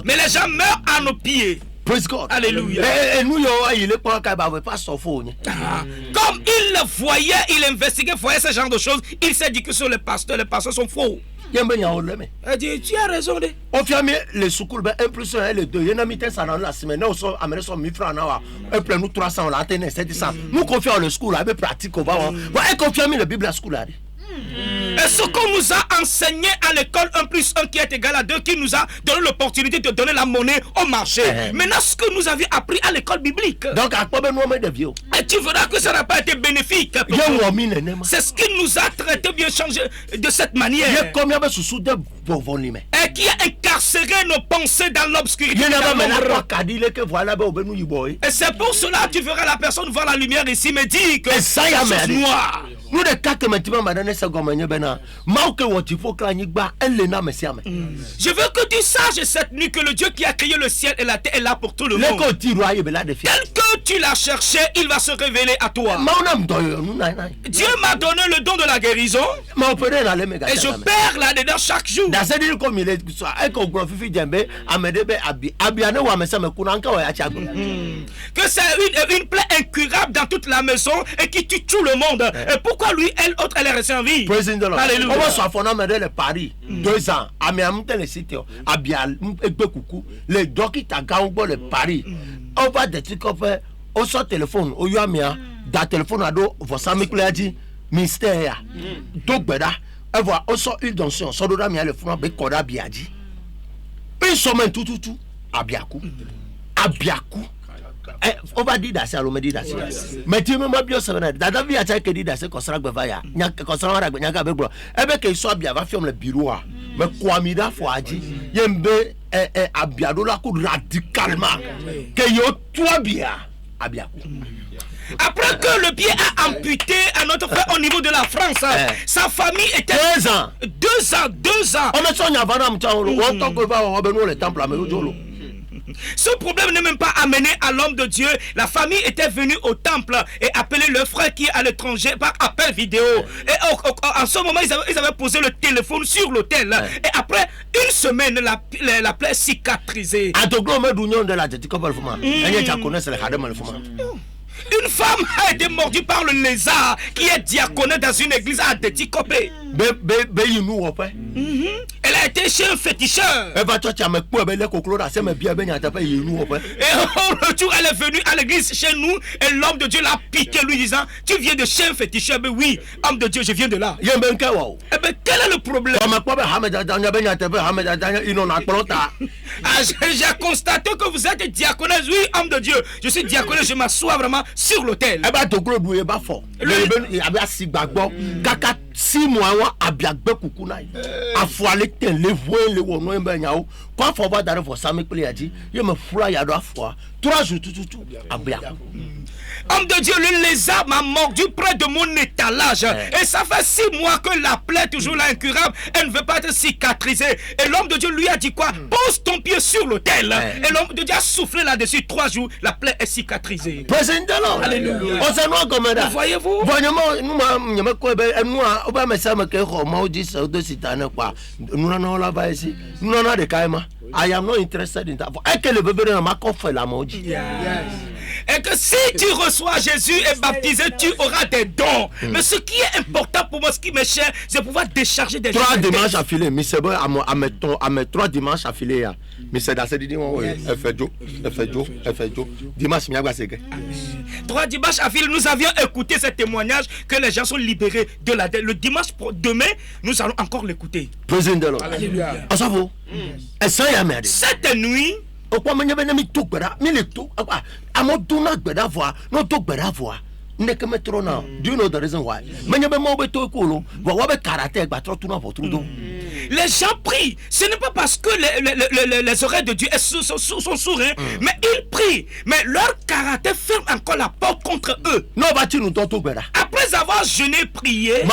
Mais les gens meurent à nos pieds. Praise God. Alléluia. Comme il le voyait, il investiguait, voyait ce genre de choses, il s'est dit que sur les pasteurs sont faux. Il dit, tu as raison. On fait les soukoul, 1 plus 1 et les 2. Il y en a mis ça dans la semaine. Nous sommes amenés sur 1000 francs. Nous 300, on l'a atteint 700. Nous confions le school, avec pratique. On va confier la Bible à school. Et ce qu'on nous a enseigné à l'école 1 plus 1 qui est égal à 2, qui nous a donné l'opportunité de donner la monnaie au marché. Maintenant, ce que nous avions appris à l'école biblique. Donc, et tu verras que ça n'a pas été bénéfique. C'est ce qui nous a traité bien changé de cette manière. Et qui a incarcéré nos pensées dans l'obscurité. Et c'est pour cela que tu verras la personne voir la lumière ici, mais dit que c'est noir. Nous de cas que maintenant madame c'est comme je veux que tu saches cette nuit que le Dieu qui a créé le ciel et la terre est là pour tout le monde. Tel que tu l'as cherché, il va se révéler à toi. Dieu m'a donné le don de la guérison. Et je perds là-dedans chaque jour. Que c'est une plaie incurable dans toute la maison et qui tue tout le monde. Et pourquoi lui, elle est restée en vie? Alléluia. On va s'affonner le Paris. 2 ans. Les docteurs qui le Paris. On va des trucs au sort téléphone. Au Yamia. Dans téléphone à dos. Vous savez que l'a dit. Mystère. Donc, beda. Elle voit au sort une donation. Sans doute, le front. Bekoda biadi. Une semaine tout. Abiakou. On va dire ça, on me dit ça. Mais tu me bien ça. Dada via ça que dit ça consera bevaya. Nyaka consera ra nyaka be bro. Ebe ke so abia va ferme le bureau a. Mais kwamida fo aji. Yembe abia do la ko radicalement. Que yo toi bien abia. Après que le pied a amputé à notre frère au niveau de la France, sa famille était 2 ans. 2 ans. On me sonya vanam tawlo. On to ko va o benu le temple mais ojolo. Ce problème n'est même pas amené à l'homme de Dieu. La famille était venue au temple et appelé leur frère qui est à l'étranger par appel vidéo. Et en ce moment, ils avaient posé le téléphone sur l'autel. Et après une semaine, la plaie cicatrisée. Une femme a été mordue par le lézard qui est diaconée dans une église à Detikopé. Elle a été chez un féticheur. Et au retour, elle est venue à l'église chez nous et l'homme de Dieu l'a piqué lui disant, tu viens de chez un féticheur? Mais oui, homme de Dieu, je viens de là. Eh bien, quel est le problème? J'ai constaté que vous êtes diaconesse. Oui, homme de Dieu, je suis diaconesse, je m'assois vraiment sur l'autel. 6 mois wa abiagbe kukuna afuale ten le voin le wono embe nyao kwa fo ba dare fo sami pele yaji ye me fura ya do afua 3 jours tout abia. Homme de Dieu, le lézard m'a mordu près de mon étalage. Et ça fait 6 mois que la plaie est toujours là incurable. Elle ne veut pas être cicatrisée. Et l'homme de Dieu lui a dit quoi? Pose ton pied sur l'autel. Et l'homme de Dieu a soufflé là-dessus. 3 jours, la plaie est cicatrisée. Alléluia. Voyez-vous? I am not interested in that. Et que si tu reçois Jésus et baptisé, tu auras des dons. Mais ce qui est important pour moi, ce qui m'est cher, c'est pouvoir décharger des 3 dimanches affilés, mais c'est bon, à mes 3 dimanches affilés, mais c'est dans ce dimanche, dimanche, 3 dimanches affilés, nous avions écouté ce témoignage que les gens sont libérés de la dette. Le dimanche, demain, nous allons encore l'écouter. Alléluia. Cette nuit, do you know the reason why? Les gens prient. Ce n'est pas parce que les oreilles de Dieu sont sourdes, mais ils prient. Mais leur caractère ferme encore la porte contre eux. Après avoir jeûné, prié,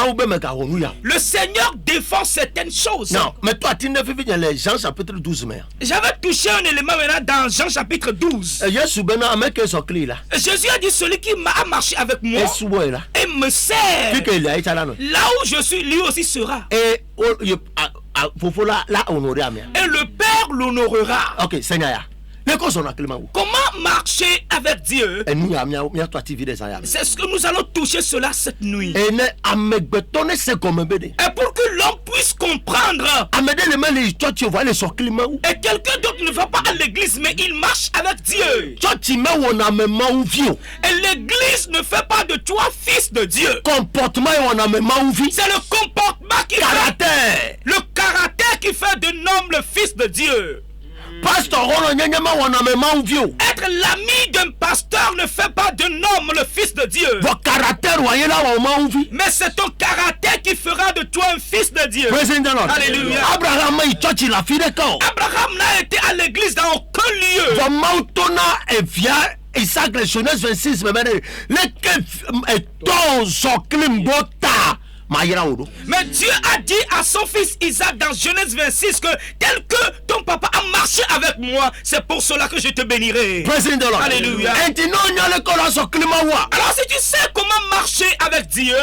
le Seigneur défend certaines choses. Non, mais toi, tu ne fais pas Jean chapitre 12. J'avais touché un élément maintenant dans Jean chapitre 12. Jésus a dit, celui qui a marché avec moi et me sert, là où je suis, lui aussi sera. Et le Père l'honorera. Ok, Seigneur. Comment marcher avec Dieu? C'est ce que nous allons toucher cela cette nuit. Et pour que l'homme puisse comprendre. Et quelqu'un d'autre ne va pas à l'église, mais il marche avec Dieu. Et l'église ne fait pas de toi fils de Dieu. C'est le comportement qui fait le caractère qui fait de l'homme le fils de Dieu. Être l'ami d'un pasteur ne fait pas d'un homme le fils de Dieu. Mais c'est ton caractère qui fera de toi un fils de Dieu. Alléluia. Abraham n'a été à l'église dans aucun lieu. Isaac, le Genèse 26, mais Dieu a dit à son fils Isaac dans Genèse 26 que tel que ton papa a marché avec moi, c'est pour cela que je te bénirai. Alléluia. Alors si tu sais comment marcher avec Dieu,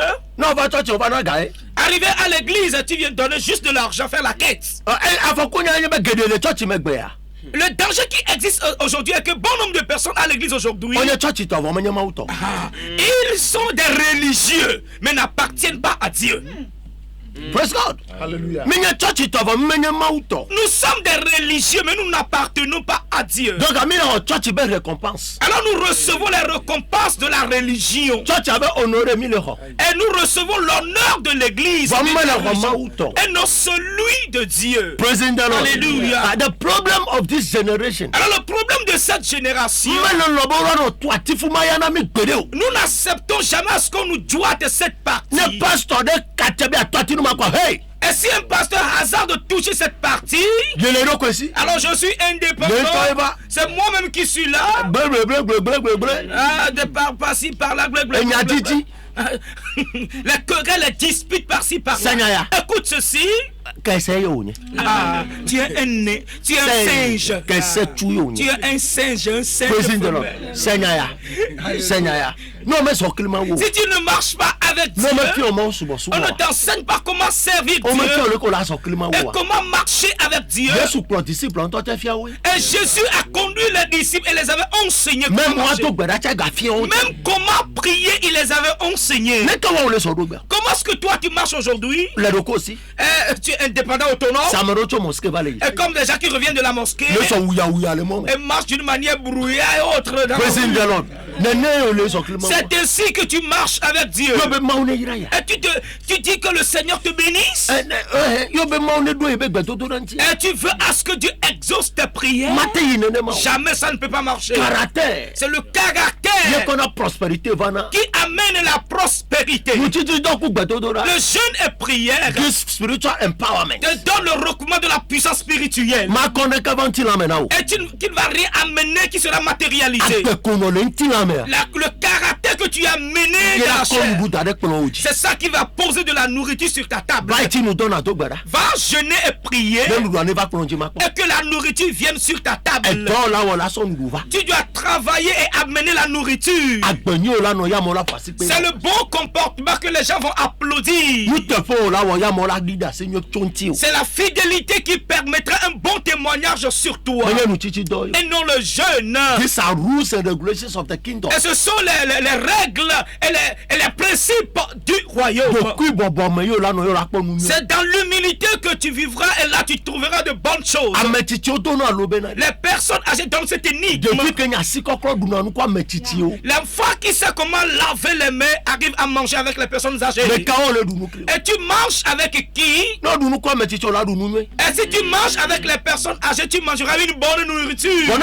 arriver à l'église, tu viens donner juste de l'argent, faire la quête. Le danger qui existe aujourd'hui est que bon nombre de personnes à l'église aujourd'hui, ils sont des religieux, mais n'appartiennent pas à Dieu. Praise God. Alléluia. Nous sommes des religieux, mais nous n'appartenons pas à Dieu. Donc, alors nous recevons les récompenses de la religion. Et nous recevons l'honneur de l'église. Et non celui de Dieu. Alléluia. The problem of this generation. Alors le problème de cette génération, nous n'acceptons jamais ce qu'on nous doit de cette partie. Et si un pasteur hasard de toucher cette partie, alors je suis indépendant. C'est moi-même qui suis là. De par-ci, par-là. Les querelles, les disputes par-ci, par-là. Écoute ceci. Tu es un nez, tu es un singe. Tu es un singe, Seigneur. Si tu ne marches pas avec Dieu, on ne t'enseigne pas comment servir Dieu et comment marcher avec Dieu. Et Jésus a conduit les disciples et les avait enseignés comment marcher. Même comment prier, il les avait enseignés. Comment est-ce que toi tu marches aujourd'hui? Tu es indépendant, autonome. Et comme des gens qui reviennent de la mosquée et marchent d'une manière brouillée et autre. C'est ainsi que tu marches avec Dieu. Et tu dis que le Seigneur te bénisse. Et tu veux à ce que Dieu exauce tes prières. Jamais ça ne peut pas marcher. C'est le caractère qui amène la prospérité. prospérité. Le jeûne et prière spiritual empowerment. te donne le recoupement de la puissance spirituelle. Et tu ne vas rien amener qui sera matérialisé. Le caractère que tu as mené dans la chair, c'est ça qui va poser de la nourriture sur ta table. Va jeûner et prier et que la nourriture vienne sur ta table. Tu dois travailler et amener la nourriture. C'est le bon comportement que les gens vont applaudir. C'est la fidélité qui permettra un bon témoignage sur toi. Et non le jeûne. Et ce sont les règles et les principes du royaume. C'est dans l'humilité que tu vivras et là tu trouveras de bonnes choses. Les personnes âgées dans cette énigme. L'enfant qui sait comment laver les mains arrive à manger avec les personnes âgées. Et tu manges avec qui? Et si tu manges avec les personnes âgées, tu mangeras une bonne nourriture.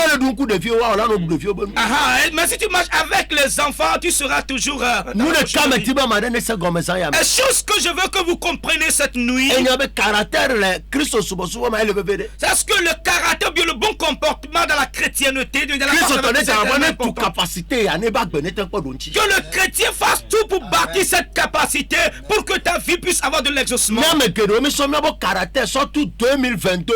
Mais si tu manges avec les enfants, tu seras toujours... Et chose que je veux que vous compreniez cette nuit, c'est ce que le caractère, bien le bon comportement dans la chrétienté, de la que le chrétien fasse tout pour bâtir cette capacité pour que ta vie puisse avoir de l'exaucement. Surtout 2022,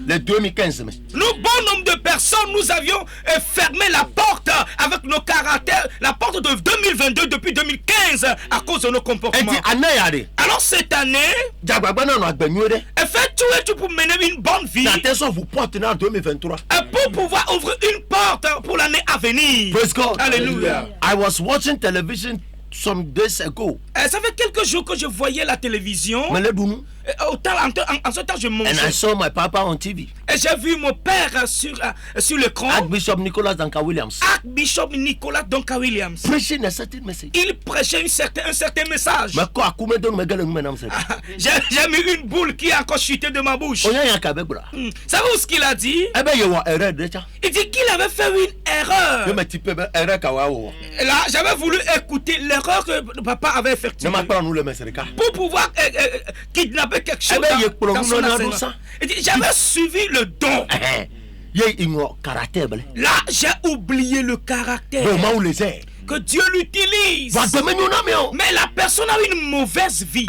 les 2015. Nous, bon nombre de personnes, nous avions fermé la porte avec nos caractères, la porte de 2022 depuis 2015 à cause de nos comportements. Alors cette année, faites tout et tout pour mener une bonne vie. Et pour pouvoir ouvrir une porte pour l'année à venir. Praise God. Alléluia. I was watching television some days ago. Ça fait quelques jours que je voyais la télévision. En ce temps, je mangeais. And I saw my papa on TV. Et j'ai vu mon père sur l'écran. Archbishop Nicholas Duncan Williams. Archbishop Nicholas Duncan Williams. Preaching a certain message. Il prêchait un certain message. J'ai mis une boule qui a encore chuté de ma bouche. Savez-vous ce qu'il a dit? Il dit qu'il avait fait une erreur. Et là, j'avais voulu écouter l'erreur que papa avait effectuée pour pouvoir kidnapper quelque chose dans son enseignement. Il dit, j'avais suivi le don. Là, j'ai oublié le caractère. Que Dieu l'utilise. Mais la personne a une mauvaise vie.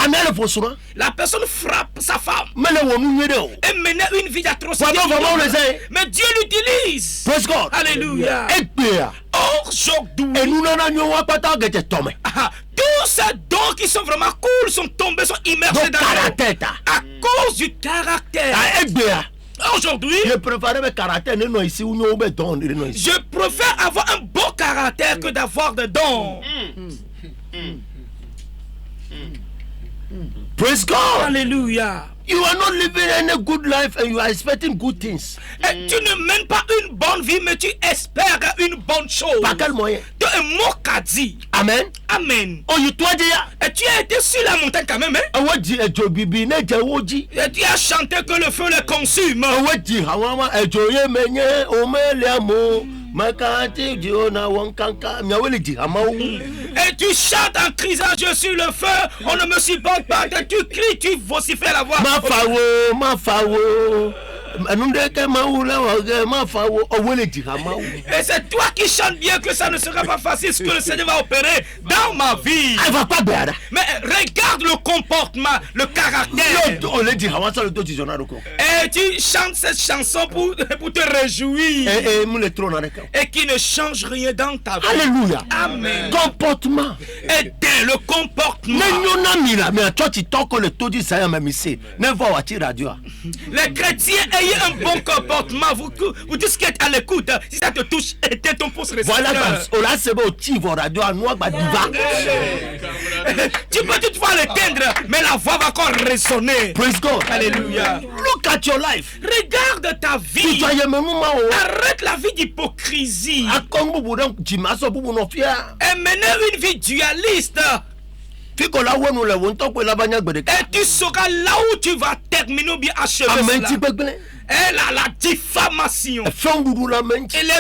La personne frappe sa femme et mène une vie d'atrocité. Mais Dieu l'utilise. Alléluia. Aujourd'hui, tous ces dons qui sont vraiment cool sont tombés, sont immergés dans l'eau à cause du caractère. Aujourd'hui, je préfère avoir un bon caractère que d'avoir des dons. Praise God. Alléluia. You are not living any good life and you are expecting good things. Et tu ne mènes pas une bonne vie, mais tu espères une bonne chose. Par quel moyen? Tu es un mot qu'a dit. Amen. Amen. Oh, you told ya. Et tu as été sur la montagne quand même, hein? Et tu as chanté que le feu les consume. Et tu chantes en criant, je suis le feu, on ne me supporte pas. Et tu cries, tu vocifères la voix. Et c'est toi qui chantes bien que ça ne sera pas facile ce que le Seigneur va opérer dans ma vie. Mais regarde le comportement, le caractère. Et tu chantes cette chanson pour te réjouir. Et qui ne change rien dans ta vie. Alléluia. Amen. Comportement. Et dès le comportement. Les chrétiens ayez un bon comportement. Vous tous qui êtes à l'écoute, si ça te touche, éteins ton pouce récepteur. Tu peux toutefois l'éteindre, mais la voix va encore résonner. Praise God. Alléluia. Look at your life. Regarde ta vie. Arrête la vie d'hypocrisie. Et menez une vie dualiste. Et tu sauras là où tu vas terminer ou bien achever cela. Et la diffamation diffamation et les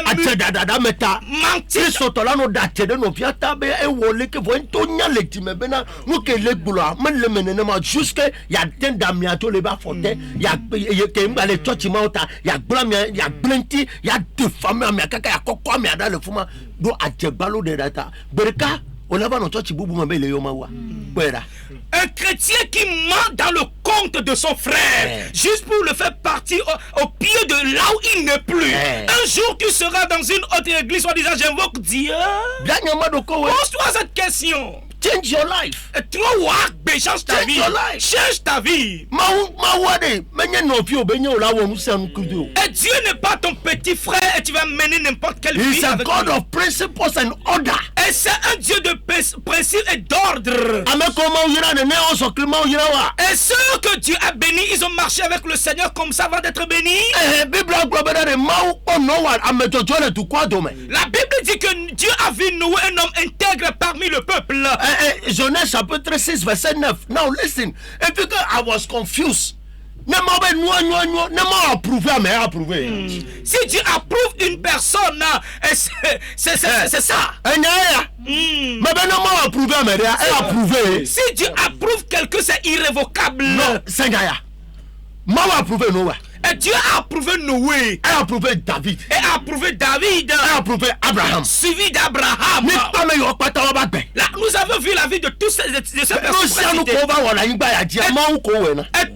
un chrétien qui ment dans le compte de son frère juste pour le faire partir au pied de là où il n'est plus. Un jour tu seras dans une autre église en disant j'invoque Dieu. Pose-toi cette question. Change your life. Change ta vie. Change ta vie. Et Dieu n'est pas ton petit frère et tu vas mener n'importe quelle vie. He's a God of principles and order. Et c'est un Dieu de principe et d'ordre. Et ceux que Dieu a bénis, ils ont marché avec le Seigneur comme ça avant d'être bénis. La Bible dit que Dieu a vu Noé, un homme intègre parmi le peuple. Genèse chapitre 6 verset 9. Now listen, if you I was confused. Si Dieu approuve une personne, c'est ça. Si Dieu approuve quelqu'un, c'est irrévocable. Non, c'est et Dieu a approuvé Noé. A approuvé David. Et a approuvé David. A approuvé Abraham. Suivi d'Abraham. Là, nous avons vu la vie de tous ces personnes. Et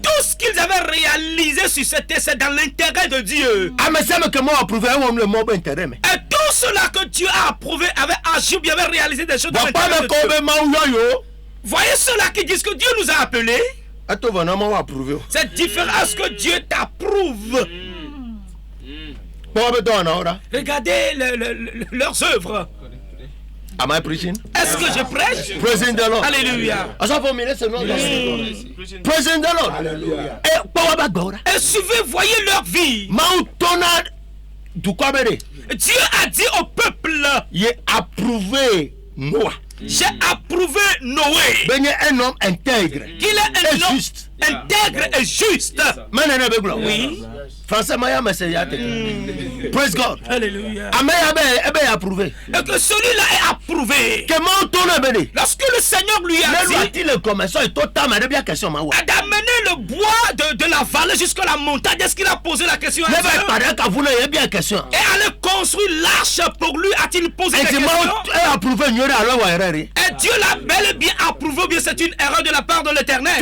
tout ce qu'ils avaient réalisé sur cette terre, c'est dans l'intérêt de Dieu. Et tout cela que Dieu a approuvé avait agi ou bien avait réalisé des choses dans l'intérêt de Dieu. Voyez ceux-là qui disent que Dieu nous a appelés. C'est différent à ce que Dieu t'approuve. Regardez leurs œuvres. Am I preaching? Est-ce que je prêche? Praising the Lord. Alléluia. Praising the Lord. Et suivez, voyez leur vie. Dieu a dit au peuple, il a approuvé Noah. J'ai approuvé Noé. Un homme intègre. Qu'il est un homme intègre et juste. Oui. Français Maya Praise God. Alléluia. Approuvé. Et que celui-là est approuvé. Lorsque le Seigneur lui a dit d'amener le bois de la vallée jusqu'à la montagne, est-ce qu'il a posé la question à Dieu? Et aller construire l'arche pour lui, a-t-il posé la question? Et Dieu l'a bel et bien approuvé, ou bien c'est une erreur de la part de l'Éternel.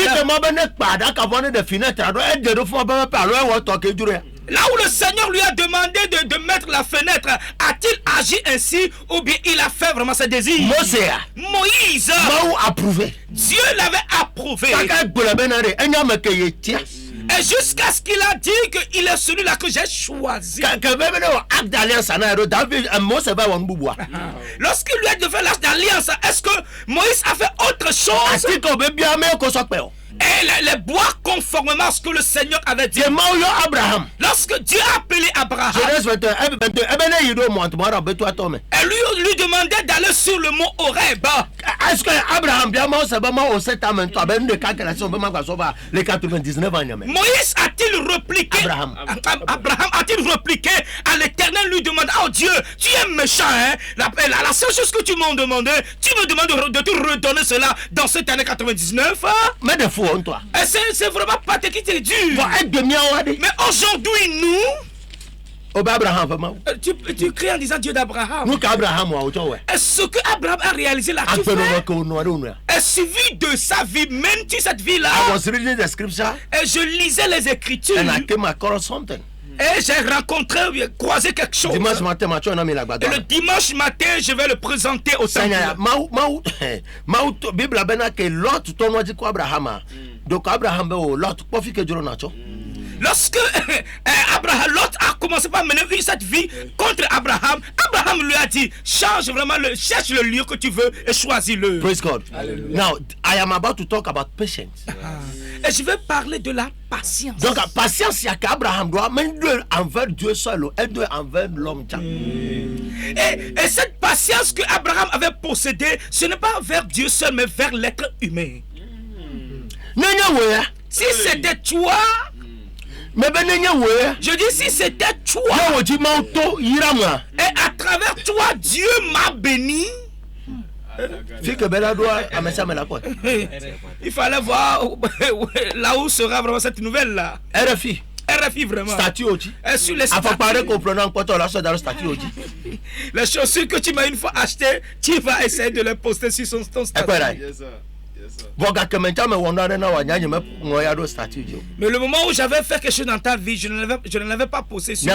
Là où le Seigneur lui a demandé de mettre la fenêtre, a-t-il agi ainsi ou bien il a fait vraiment ses désirs? Moïse, Dieu l'avait approuvé. Et jusqu'à ce qu'il a dit qu'il est celui-là que j'ai choisi. Lorsqu'il lui a fait l'acte d'alliance, est-ce que Moïse a fait autre chose? Et les bois conformément à ce que le Seigneur avait dit. Lorsque Dieu a appelé Abraham, et lui demandait d'aller sur le mont Horeb. Est-ce que Abraham Moïse a-t-il répliqué? Abraham a-t-il répliqué à l'Éternel, lui demande: oh Dieu, tu es méchant, hein? La seule chose que tu m'as demandé, tu me demandes de te redonner cela dans cette année 99. Mais de fou, toi. C'est vraiment pas dur. Mais aujourd'hui, nous, tu cries en disant Dieu d'Abraham. Est-ce que Abraham a réalisé la chose? Et suivi de sa vie, mène-tu cette vie-là? Et je lisais les Écritures. Et j'ai rencontré, croisé quelque chose. Dimanche matin, et le dimanche matin, je vais le présenter au temple. Donc Abraham, lorsque Lot a commencé par mener cette vie contre Abraham, Abraham lui a dit: cherche le lieu que tu veux et choisis-le. Praise God. Now, I am about to talk about patience. Et je vais parler de la patience. Donc la patience, il y a qu'Abraham doit, même envers Dieu seul, elle doit envers l'homme. Et cette patience que Abraham avait possédée, ce n'est pas vers Dieu seul, mais vers l'être humain. Si c'était toi, Je dis si c'était toi. Et à travers toi, Dieu m'a béni. Il fallait voir là où sera vraiment cette nouvelle là. RFI vraiment. Statut aussi. Sur les statuts. Les chaussures que tu m'as une fois achetées, tu vas essayer de les poster sur ton statut. Mais le moment où j'avais fait quelque chose dans ta vie, je ne l'avais pas posé sur.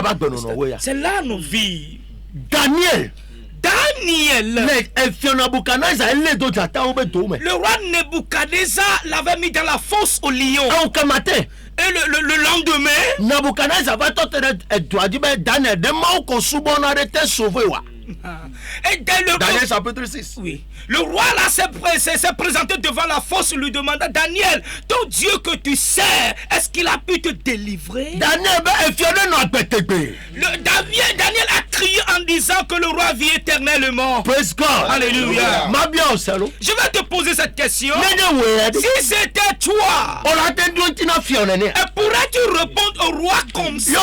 C'est là nos vies. Daniel. Le roi Nebuchadnezzar l'avait mis dans la fosse au lion. Et le lendemain, et Daniel chapitre 6. Oui. Le roi là s'est présenté devant la fosse, lui demanda: Daniel, ton Dieu que tu sers, est-ce qu'il a pu te délivrer? Daniel a crié en disant que le roi vit éternellement. Praise God. Alléluia. Je vais te poser cette question. Si c'était toi, et pourrais-tu répondre au roi comme ça?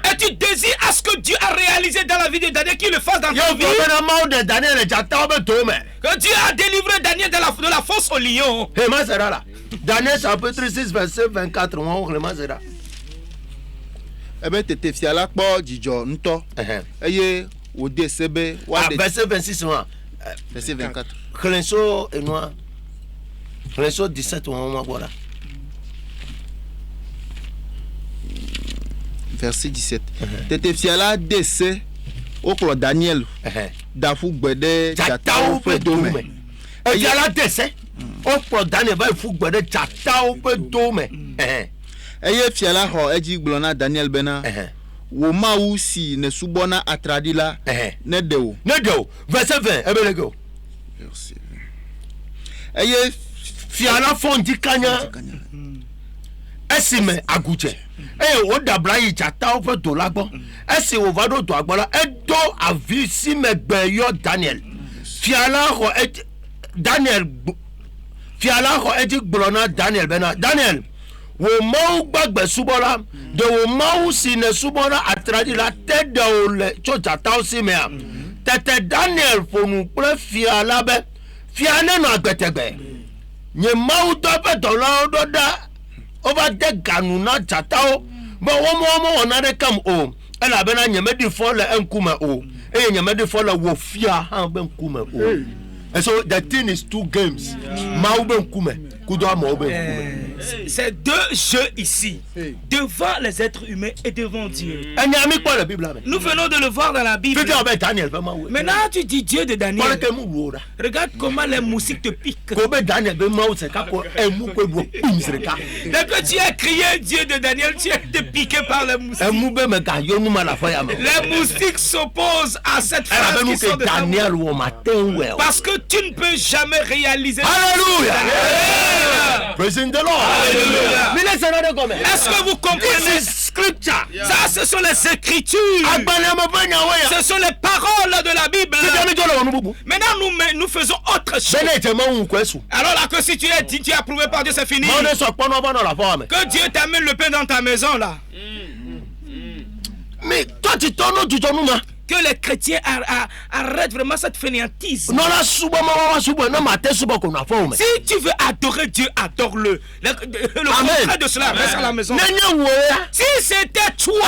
Et tu désires à ce que Dieu a réalisé dans la vie de Daniel, qu'il le fasse dans ta vie. Que Dieu a délivré Daniel de la fosse au lion. Daniel chapitre 6 verset 24. Tete fiala kpo djidjo nto. Eye ode sebe verset 26 verset 24. Clenso et noir. Clenso 17 voilà. Verset 17. Tete fiala dese oklo Daniel. Dafu gbede jatao pe dome. E fiala dese oklo Daniel va fu gbede jatao pe dome. Eye fiala ho eji gblona Daniel bena. Wo mawu si ne subona atradila ne dewo. Verset 20 ebelego. Verset 20. Eye fiala fondi kanya. Esime aguche. O dabla yi jata o fe do lagbo. Esi o va do agbara edo avi si megbe yo Daniel. Fiala ho Daniel fiala ho eji gblona Daniel bena. Daniel wo mau gbagbe subola de wo mau si ne subola atradi la tede o le cho jata o si me a. Tete Daniel fonu pre fiala be. Fiane no agbetegbe. Nye mau to be do la do da over the ganuna chatao but one another come o ela bena nyamedi for la enkuma o e nyamedi for la wo fia ha ben kuma o. And so the thing is two games. C'est deux jeux ici, devant les êtres humains et devant Dieu. Nous venons de le voir dans la Bible. Maintenant tu dis Dieu de Daniel. Regarde comment les moustiques te piquent. Dès que tu as crié Dieu de Daniel, tu as été piqué par les moustiques. Les moustiques s'opposent à cette phrase qui sort de Daniel. Parce que tu ne peux jamais réaliser. Alléluia. Praising the Lord. Alléluia. Est-ce que vous comprenez? Scripture. Ça, ce sont les écritures. Ce sont les paroles de la Bible. Maintenant, nous faisons autre chose. Alors là, que si tu es approuvé par Dieu, c'est fini. Que Dieu t'amène le pain dans ta maison là. Mais toi, tu tournes. Que les chrétiens arrêtent vraiment cette fainéantise. Si tu veux adorer Dieu, adore-le. Le contraire de cela, reste à la maison. Si c'était toi,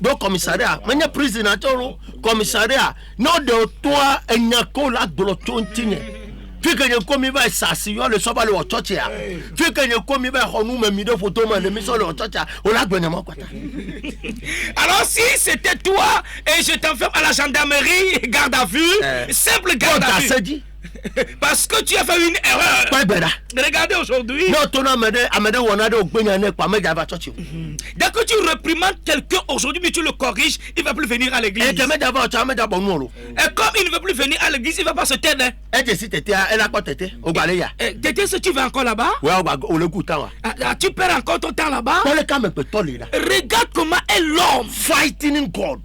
do commissariat menya prisoner toro commissariat no de toi enyako la dolotontine fi que je komi ba sasi yo le so ba le church ya fi que je komi ba honu me mi de photo ma le mi so le church o la gbenya mo kwata. Alors si c'était toi et je t'enferme à la gendarmerie, garde à vue, simple garde à vue. Parce que tu as fait une erreur. Regardez aujourd'hui. Dès que tu réprimandes quelqu'un aujourd'hui, mais tu le corriges, il ne va plus venir à l'église. Et comme il ne veut plus venir à l'église, il ne va pas se taire. Tété, si tu vas encore là-bas, tu perds encore ton temps là-bas. Regarde comment est l'homme fighting God,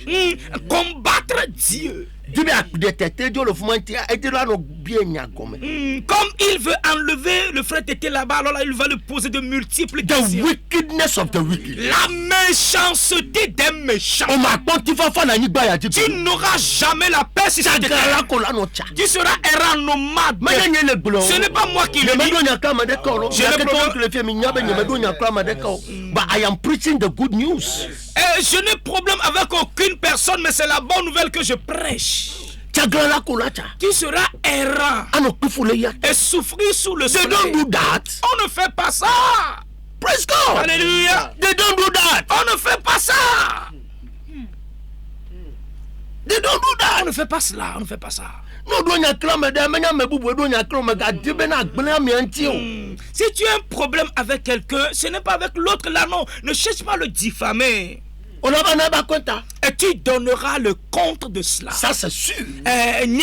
combattre Dieu. Comme il veut enlever le frère Tété là-bas, alors là, il va lui poser de multiples questions. Wickedness of the wicked. La méchanceté des méchants. Tu n'auras jamais la paix si tu tu seras errant nomade. Ce n'est pas moi qui le dis. But I am preaching the good news. Je n'ai problème avec aucune personne, mais c'est la bonne nouvelle que je prêche. Tu seras errant et souffrir sous le soleil. They don't do that. On ne fait pas ça. Praise God. Alléluia. They don't do that. On ne fait pas ça. They don't do that. On ne fait pas cela. On ne fait pas ça. Si tu as un problème avec quelqu'un, ce n'est pas avec l'autre là, non. Ne cherche pas à le diffamer. Et tu donneras le compte de cela. Ça c'est sûr. Il n'y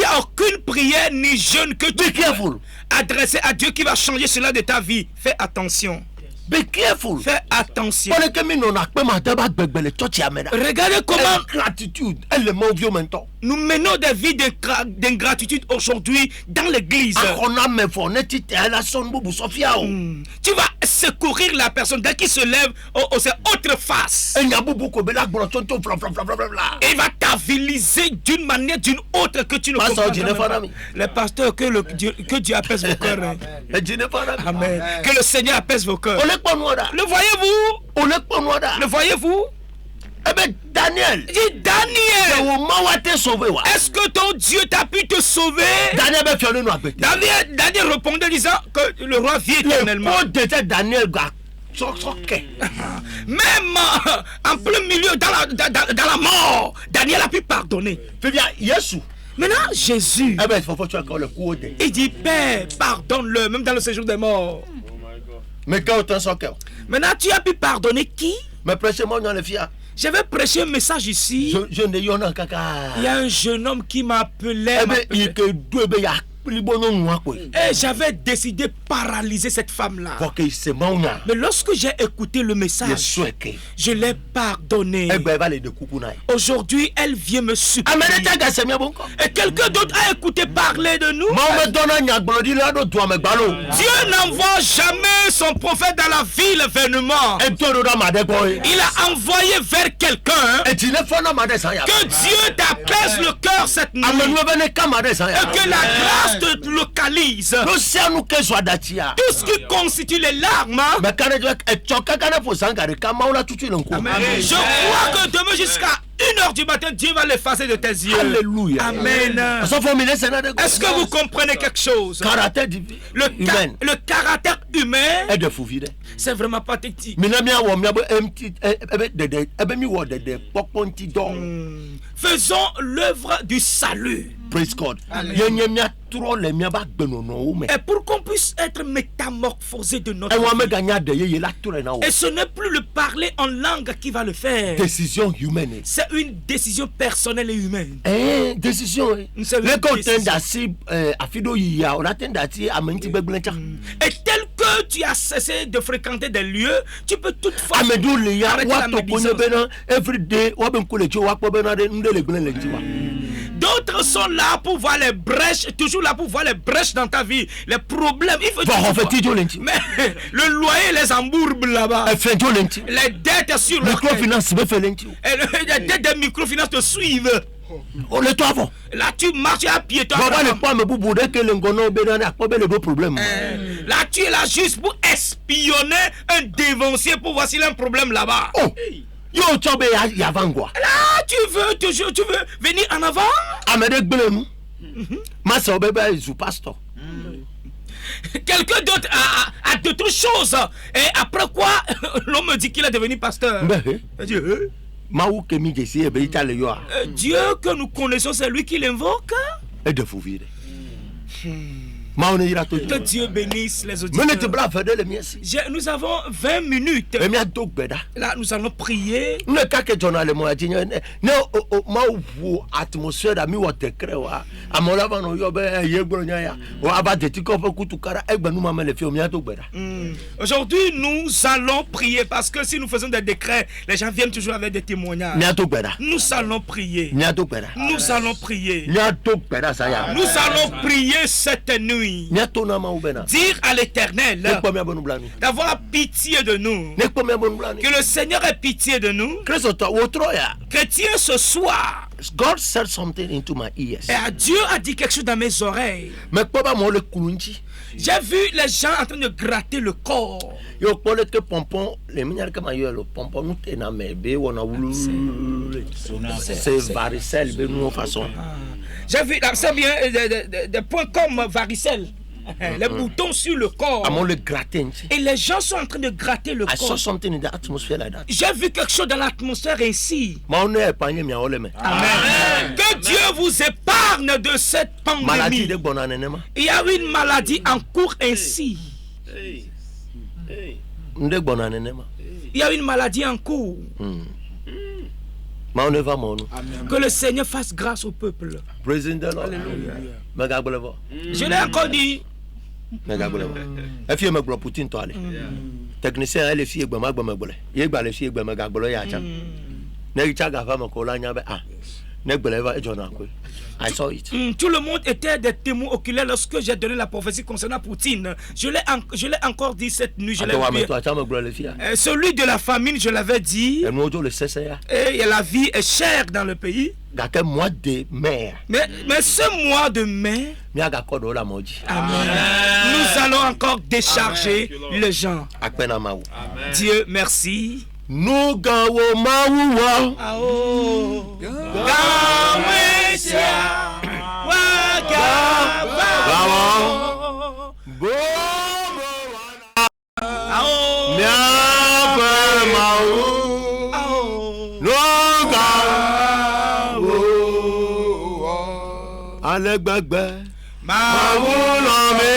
a aucune prière ni jeûne que tu peux adresser à Dieu qui va changer cela de ta vie. Fais attention. Be careful. Fais attention. Regardez comment nous menons des vies d'ingratitude aujourd'hui dans l'église. Tu vas secourir la personne dès qu'il se lève, c'est autre face. Il va t'aviliser d'une manière d'une autre que tu ne comprends pas. Les pasteurs, que Dieu apaise vos cœurs. Amen. Que le Seigneur apaise vos cœurs. Le voyez-vous? Le voyez-vous? Daniel. Dis Daniel. Est-ce que ton Dieu t'a pu te sauver? Daniel répondait disant que le roi vit éternellement. Même en plein milieu dans la mort, Daniel a pu pardonner. Maintenant, Jésus, il dit Père, pardonne-le, même dans le séjour des morts. Maintenant, tu as pu pardonner qui? Je vais prêcher un message ici. Il y a un jeune homme qui m'appelait. Et j'avais décidé de paralyser cette femme-là. Mais lorsque j'ai écouté le message, je l'ai pardonné. Aujourd'hui, elle vient me supplier. Et quelqu'un d'autre a écouté parler de nous. Dieu n'envoie jamais son prophète dans la ville événement. Il a envoyé vers quelqu'un. Que Dieu t'apaise le cœur cette nuit. Et que la grâce te localise. Tout ce qui constitue les larmes. Je crois que demain jusqu'à 1h du matin, Dieu va l'effacer de tes yeux. Alléluia. Amen. Est-ce que vous comprenez quelque chose? Le caractère humain, c'est vraiment pathétique. Faisons l'œuvre du salut. Praise God. Et pour qu'on puisse être métamorphosé de notre vie. Et ce n'est plus le parler en langue qui va le faire. Décision humaine. C'est une décision personnelle et humaine. Décision. Et tel que tu as cessé de fréquenter des lieux, tu peux toutefois arrêter la médisance. D'autres sont là pour voir les brèches, toujours là pour voir les brèches dans ta vie, les problèmes. Il faut mais le loyer les embourbe là-bas. Les dettes sur le microfinance. Et les dettes des microfinances te suivent. Là tu marches à pied. Là tu es là juste pour espionner un dévancier pour voir s'il a un problème là-bas. Là tu veux venir en avant. Quelqu'un d'autre a d'autres choses. Et après quoi l'homme me dit qu'il est devenu pasteur. Dieu que nous connaissons, c'est lui qui l'invoque. Que Dieu bénisse les auditeurs. Nous avons 20 minutes. Là, nous allons prier. Aujourd'hui, nous allons prier parce que si nous faisons des décrets, les gens viennent toujours avec des témoignages. Nous allons prier. Nous allons prier. Nous allons prier cette nuit. Dire à l'Éternel d'avoir pitié de nous. Que le Seigneur ait pitié de nous. Chrétien ce soir. God said something into my ears. Et Dieu a dit quelque chose dans mes oreilles. J'ai vu les gens en train de gratter le corps. C'est varicelle, j'ai vu, c'est bien, des points comme varicelle. Les boutons sur le corps. Et les gens sont en train de gratter le corps. J'ai vu quelque chose dans l'atmosphère ainsi. Amen. Que Dieu vous épargne de cette pandémie. Il y a une maladie en cours ainsi. Il y a une maladie en cours. Que le Seigneur fasse grâce au peuple. Alléluia. Je l'ai encore dit. Technicien, elle est fille, I saw it. Tout le monde était des témoins oculaires lorsque j'ai donné la prophétie concernant Poutine. Je l'ai encore dit cette nuit. Celui de la famine, je l'avais dit. Et la vie est chère dans le pays. Mais ce mois de mai, amen. Nous allons encore décharger les gens. Amen. Dieu, merci. Nous gawo mawuwa Gawesia Wagawa Bobo Ao Miabe mau Noga Alegbegbe Mawulome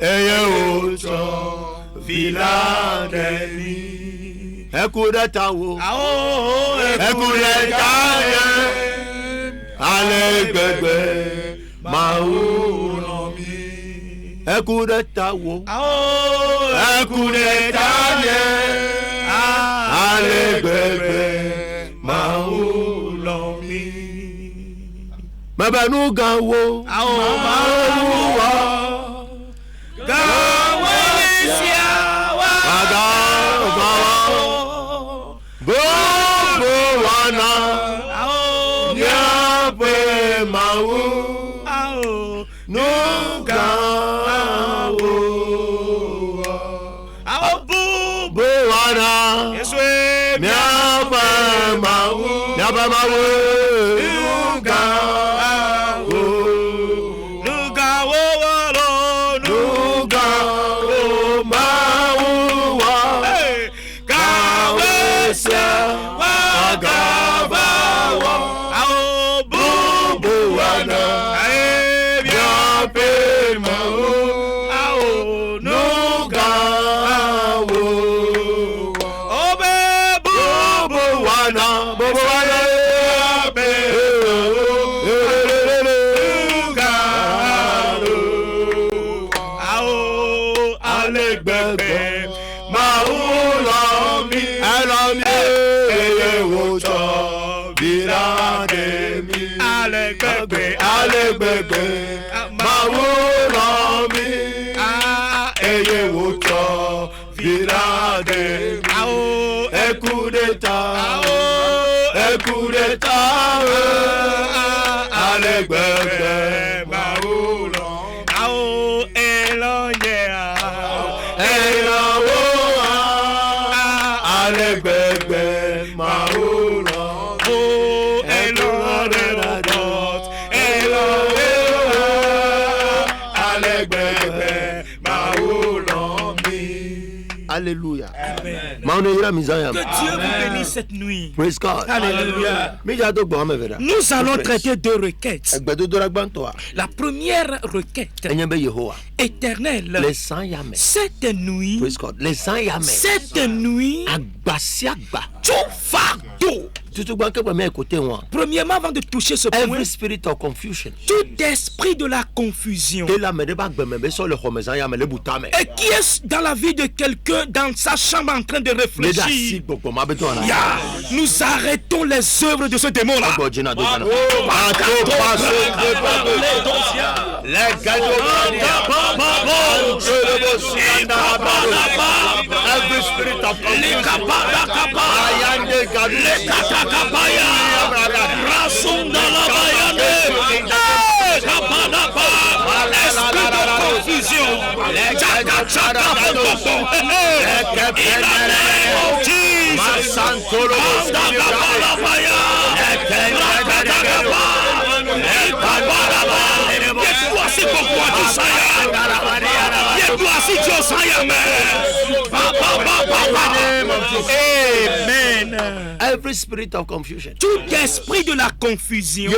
Eye ocho Filadeli Ekudeta wo, ekudeta ye, alegbegbe, maulomi. Ekudeta wo, ekudeta ye, alegbegbe, maulomi. Mebenu gawo, mauwa, gawo isia wa. Bobo wana Nyape mau Nuga Bobo wana Nyape mau Nuga Alegbegbe, mawulami, eye wuto, virade, ekudeta, alegbegbe, mawulami, elonye, alegbegbe, mawulami, elonye. Alléluia. Amen. Que Dieu vous bénisse cette nuit. Praise God. Alléluia. Nous allons traiter deux requêtes. La première requête, éternelle, cette nuit, tout fardeau. Premièrement, avant de toucher ce point, tout esprit de la confusion et qui est dans la vie de quelqu'un dans sa chambre en train de réfléchir, nous arrêtons les œuvres de ce démon-là. Every spirit of confusion, Amen. Every spirit of confusion, tout esprit de la confusion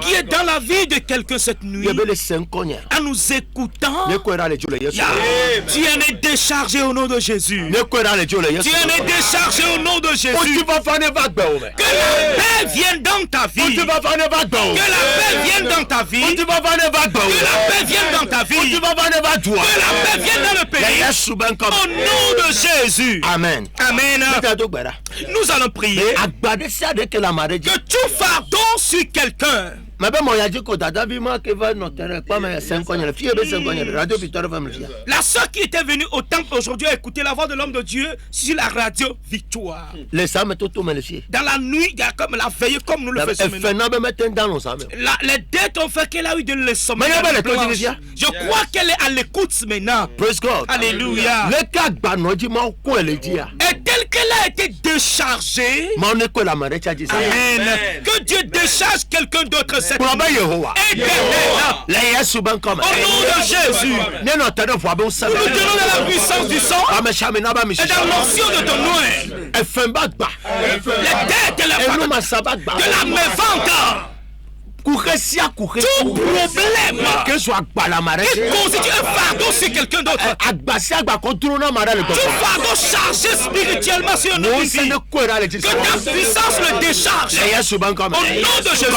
qui est dans la vie de quelqu'un cette nuit, en nous écoutant, tu en es déchargé au nom de Jésus. Tu en es déchargé au nom de Jésus. Que la paix vienne dans ta vie. Que la paix vienne dans ta vie. Que la paix vienne dans ta vie. Que la paix vienne dans le pays. Au nom de Jésus. Amen. Amen. Nous allons prier que tout fardeau sur quelqu'un, la soeur qui était venue au temple aujourd'hui a écouté la voix de l'homme de Dieu sur la radio Victoire. Dans la nuit, comme la veille, comme nous le faisons maintenant. Les dettes ont fait qu'elle a eu de l'insomnie. Je crois qu'elle est à l'écoute maintenant. Praise God. Alléluia. Et tel qu'elle a été déchargée, Amen. Que Dieu décharge quelqu'un d'autre cette nuit. Au nom de Jésus, nous nous tenons dans la puissance du sang et dans l'onction de ton nom. Les dettes et les de la mévente. Tout problème qui constitue un fardeau sur quelqu'un d'autre, tout fardeau chargé spirituellement sur notre vie, que ta puissance le décharge au nom de Jésus.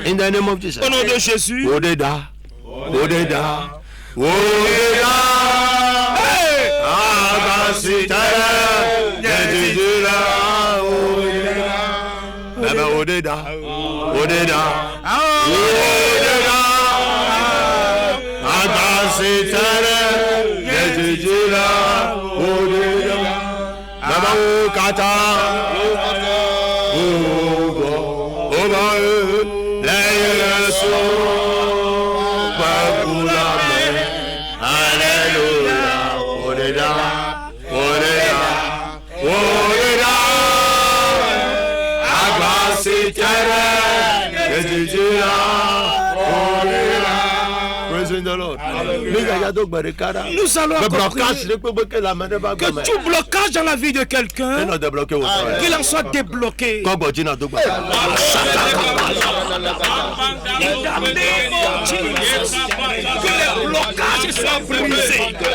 In the name of Jesus. Au nom de Jésus. Odeda. Praise the Lord. Lord. Nous allons que tout blocage dans la vie de quelqu'un, qu'il en soit débloqué. Que les blocages soient brisés, que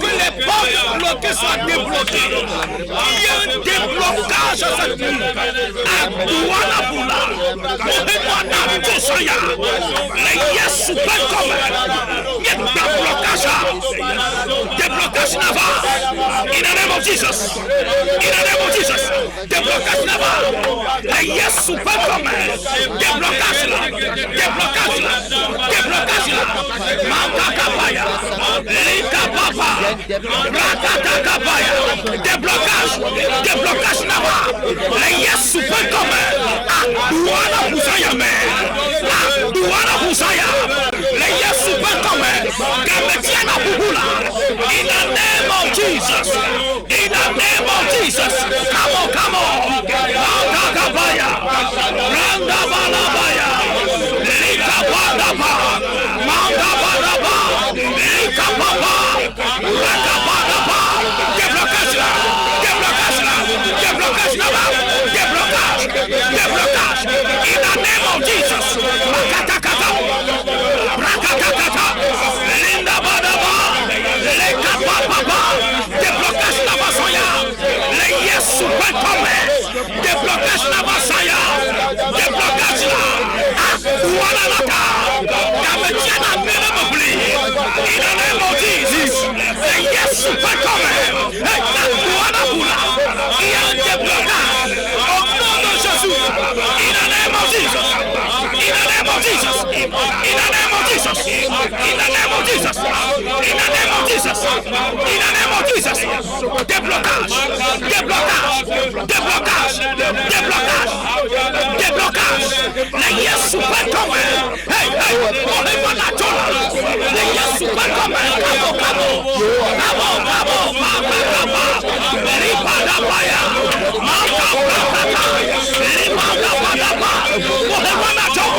les portes bloquées soient débloquées. Il y a un déblocage à cette nuit. Déblocage naval. In the name of Jesus. In the name of Jesus. Déblocage naval. Yes, Superman. Déblocage là. Déblocage là. Déblocage là. Manta Kapaya. Lika Papa. Rakata Kapaya. Déblocage. Déblocage naval. Yes, Superman. Douana Bousayame. Douana Bousaya. Yes, Superman. Gametiana Bubula. In the name of Jesus. In the name of Jesus. Come on, come on. Manta Kapaya. Randa Balabaya. Lika Badaba. Manta Badaba. Lika Papa. Raka Badaba. Déblocage là. Déblocage là. Déblocage là. Déblocage. Déblocage. In the name of Jesus. Makatakata. Rakatakata. Linda Badaba. Lika Papa. Déblocage là. Vasoya. Les yes super commun. Déblocage là. Vasaya. Déblocage là. Voilà la carte. Gametiana Mélamobli. In the name of Jesus. Les yes super commun. Voilà Boula. Il y a un déblocage. Au nom de Jésus. In the name of Jesus. In the name of Jesus. In the name of Jesus. In the name of Jesus. In the name of Jesus. In the name of Jesus. Déblocage. Déblocage. Déblocage. Déblocage. Déblocage. Les yes super commun. Hey, hey. On est pas la joie. Les yes super commun. Cabo, cabo. Cabo, cabo. Papa, papa. Ripada paya. Manta papa. Ripada papa. On est pas la joie.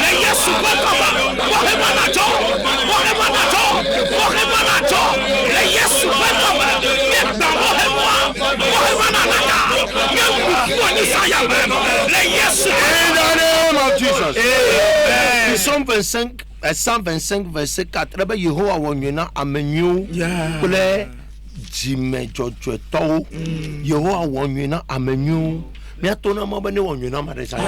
Les yes super commun. On est pas la joie. On est pas la joie. On est pas la joie. Les yes super commun. Maintenant, on est moi. On est pas la joie. In the name of Jesus. Psalm 125 verset 4. Rebe Yehowa wonyena amenyo kule jime jojo to. Yehowa wonyena amenyo. Mia tona mo bene wonyena maresa.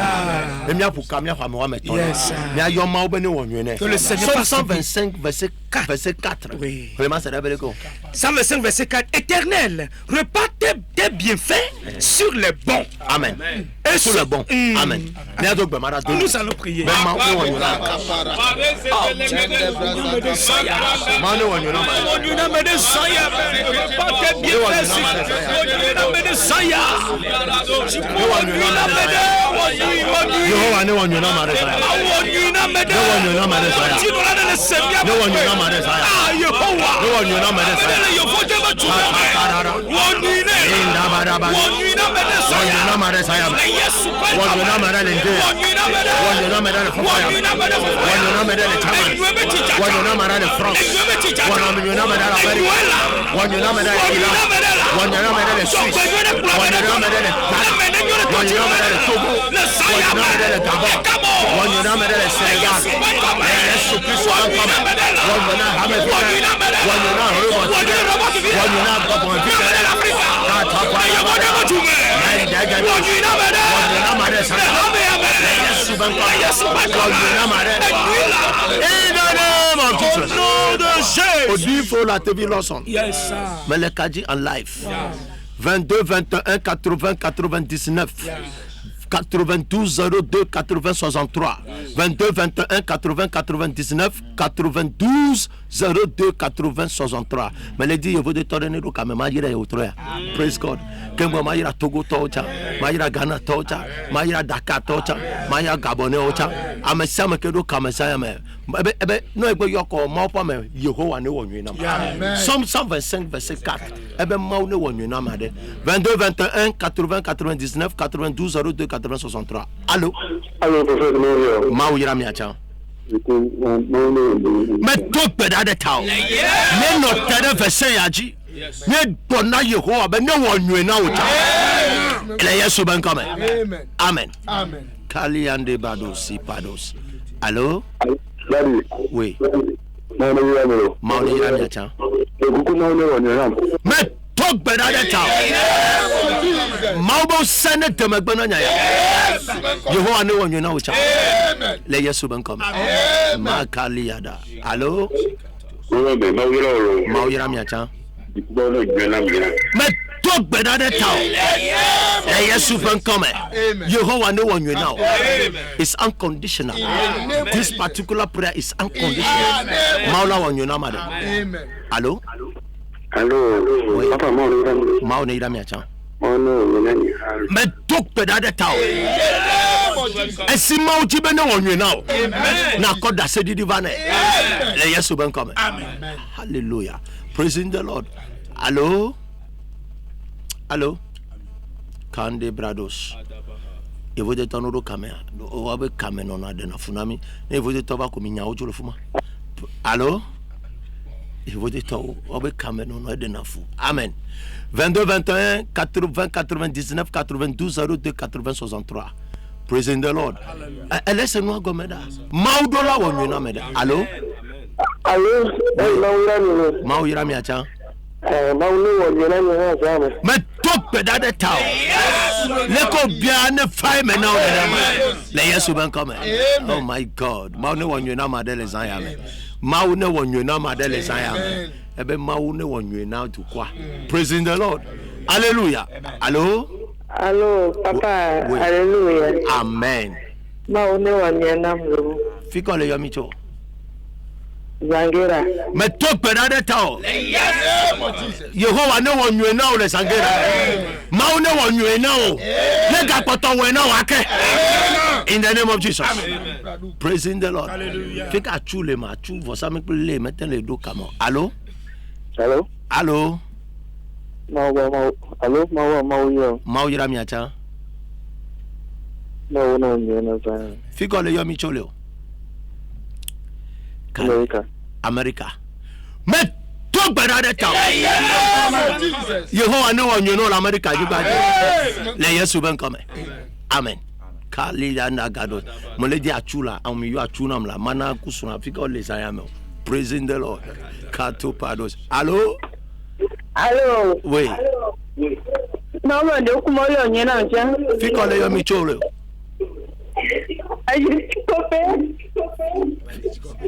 Mia puka mia famo wa metona. Mia yoma o bene wonyena. Psalm 125 verset 4. Oui. Vraiment ça rappelle quoi? 125 verset 4. Éternel, repars tes bienfaits sur les bons. Amen. Et sur les bons. Amen. Nous allons prier. La TV Lawson. Yes, sir. Mais les Kadi en live. 22 21 80 99. 92 02 80 63 22 21 80 99 92 02 80 63. Mais les dit il faut de tourner le caméra il y a autre. Praise God. Que moi maïra Togo tocha, maïra Ghana tocha, maïra Dakar tocha, maïra Gabonais tocha. Amesa me que do kamesa me. Ebe no ebe yoko ma pa me Yehowa ne wonwe na ma. Somme 125 verset 4. Ebe ma ne wonwe na ma de. 22 21 80 99 92 02 80 63. Allô. Allô, professeur Mario. Ma uyira mi acha. Mais tout peut être tao. Mais notre terre fait ça yaji. Mais donna Yehowa ben no one na uta. Le Yesu ben comme. Amen. Amen. Kali ande badosi pados. Allô? Oui. Maoni ya miacha. Mais tout peut être tao. Maubo sene te magbana nya ya. Yehowa ne wonyo na uta. Le Yesu ben comme. Makali yada. Allô? Mauyira miacha. Mais tout better than tao. Yesu ben come. Yehowa no one you know. It's unconditional. This particular prayer is unconditional. Maula one you know, madam. Allô? Allô? Papa Mauna ira miacha. Mais tout better than tao. Et si mauti ben no one you know. Na koda se di divane. Le Yesu ben come. Hallelujah. Praising the Lord. Allô? Allô? Kande brados. Et vous êtes en eau caméra. Vous avez caméra dans la funami. Et vous êtes en comme il le fuma. Allô? Et vous êtes en caméra dans la fou. Amen. 22 21 80 99 92 02 80 63. Praising the Lord. Laissez-nous gomeda. Maudola wonyuna meda. Allô? Allô? Mauyira miacha. Mais tout peut-être tao. Leko bien ne faille maintenant. Le Yesu ben comme. Oh my God. Maune wonyuna madele zayame. Maune wonyuna madele zayame. Ebe maune wonyuna tu quoi? Praising the Lord. Alléluia. Allô? Allô, papa. Oui. Alléluia. Amen. Maune wonyuna mlo. Fiko le yomicho. Zangera. Mais tout peut-être tao. Yehowa ne wonyo na o le sangera. Maune wonyo na o. Le ga poto we na wake. In the name of Jesus. Amen. Praising the Lord. Hallelujah. Fika chule ma chu vosa me le meten le do kamo. Allô? Allô? Allô? Allô, yo. Mauyira miacha. No na za. Fika le yomi chole. America. Mais tout better tao. Yehowa no one you know America you got. Le Yesu ben come. Amen. Kali na gado. Mole di achula, ami you achuna mla. Mana kusuna fika le sayame. Praising the Lord. Kato pados. Allô? Allô? Oui. Non, mais de comment le nyena ntia? Fika le yomi chole.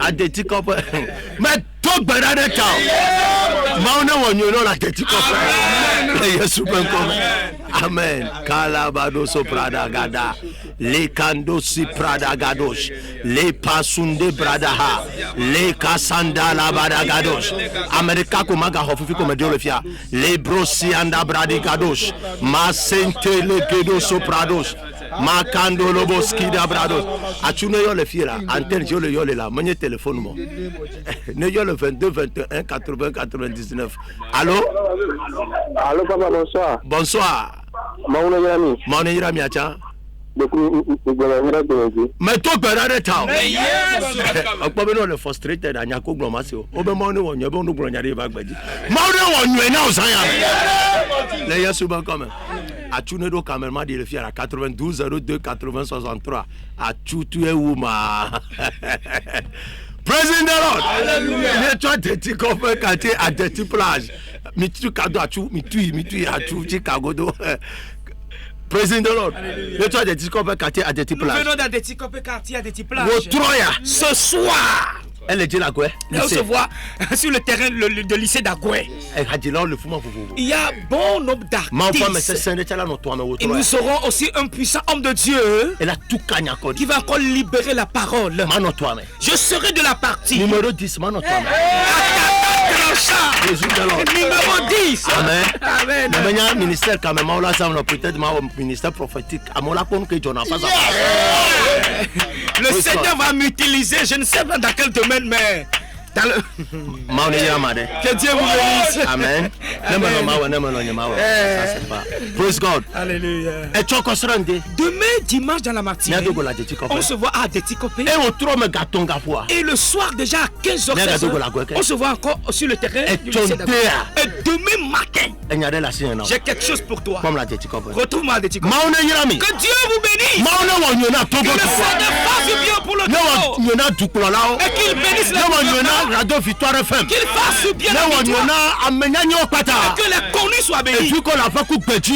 Adeti kope. Mais tout better tao. Mauna wonyo no la adeti kope. Le Yesu ben come. Amen. Kalabado soprada gada. Le kando si prada gadosh. Le pasunde brada ha. Le kasanda la bada gadosh. Amerika kumaga hofifi komedio le fia. Le brosi anda bradi gadosh. Ma sente le gedo sopradosh. Makando loboski da brados. Achune yo le fiera. Antenne yo le yole la. Monye téléphone mo. Ne yo le 22 21 80 99. Allô? Allô papa, bonsoir. Bonsoir. Mauna yami. Mauna yami acha. Mais tout better tao. Okpo no le frustrated anya ko gbon ma se o. Obe mo ni wonyo be onu gbon nya de ba gbaji. Mo ni wonyo na o san ya. Le Yesu ban comme. Achune do cameraman de le fiera 92 02 80 63. Achu tu e wuma. Praising the Lord. Hallelujah. Ne toi te kope kate à des plage. Mi tu kado achu, mi tu achu Chicago do. Praising the Lord. Le toi des kope kate à des plages. Nous venons dans des kope quartier à des plages. Ce soir. Elle est dit la Goué. On se voit sur le terrain de lycée d'Agoué. Il y a bon nombre d'artistes. Et nous serons aussi un puissant homme de Dieu qui va encore libérer la parole. Je serai de la partie. Numéro 10, numéro 10. Amen. Amen. Le ministère quand même, on l'a peut-être ministère prophétique. Le Seigneur va m'utiliser, je ne sais pas dans quel domaine, mais Que Dieu vous bénisse. Amen. Praise God. Alléluia. Et tu as demain dimanche dans la matinée, on se voit à Detikopé. Et le soir déjà à 15h, on se voit encore sur le terrain. Et demain matin, j'ai quelque chose pour toi. Retrouve-moi à Detikopé. Que Dieu vous bénisse. Que le Seigneur fasse du bien pour le Togo. Et qu'il bénisse la qu'il fasse du bien la et que les connus soient bénis.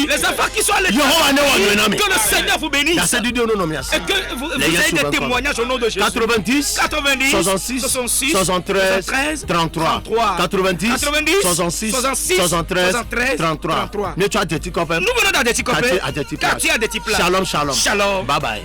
Les enfants qui sont à l'état, que le Seigneur vous bénisse. Et que vous ayez des témoignages au nom de Jésus. 90 66 73 33 90 66 73 33. Nous venons d'Adetikopé. Quartier Adetipla. Shalom. Bye bye.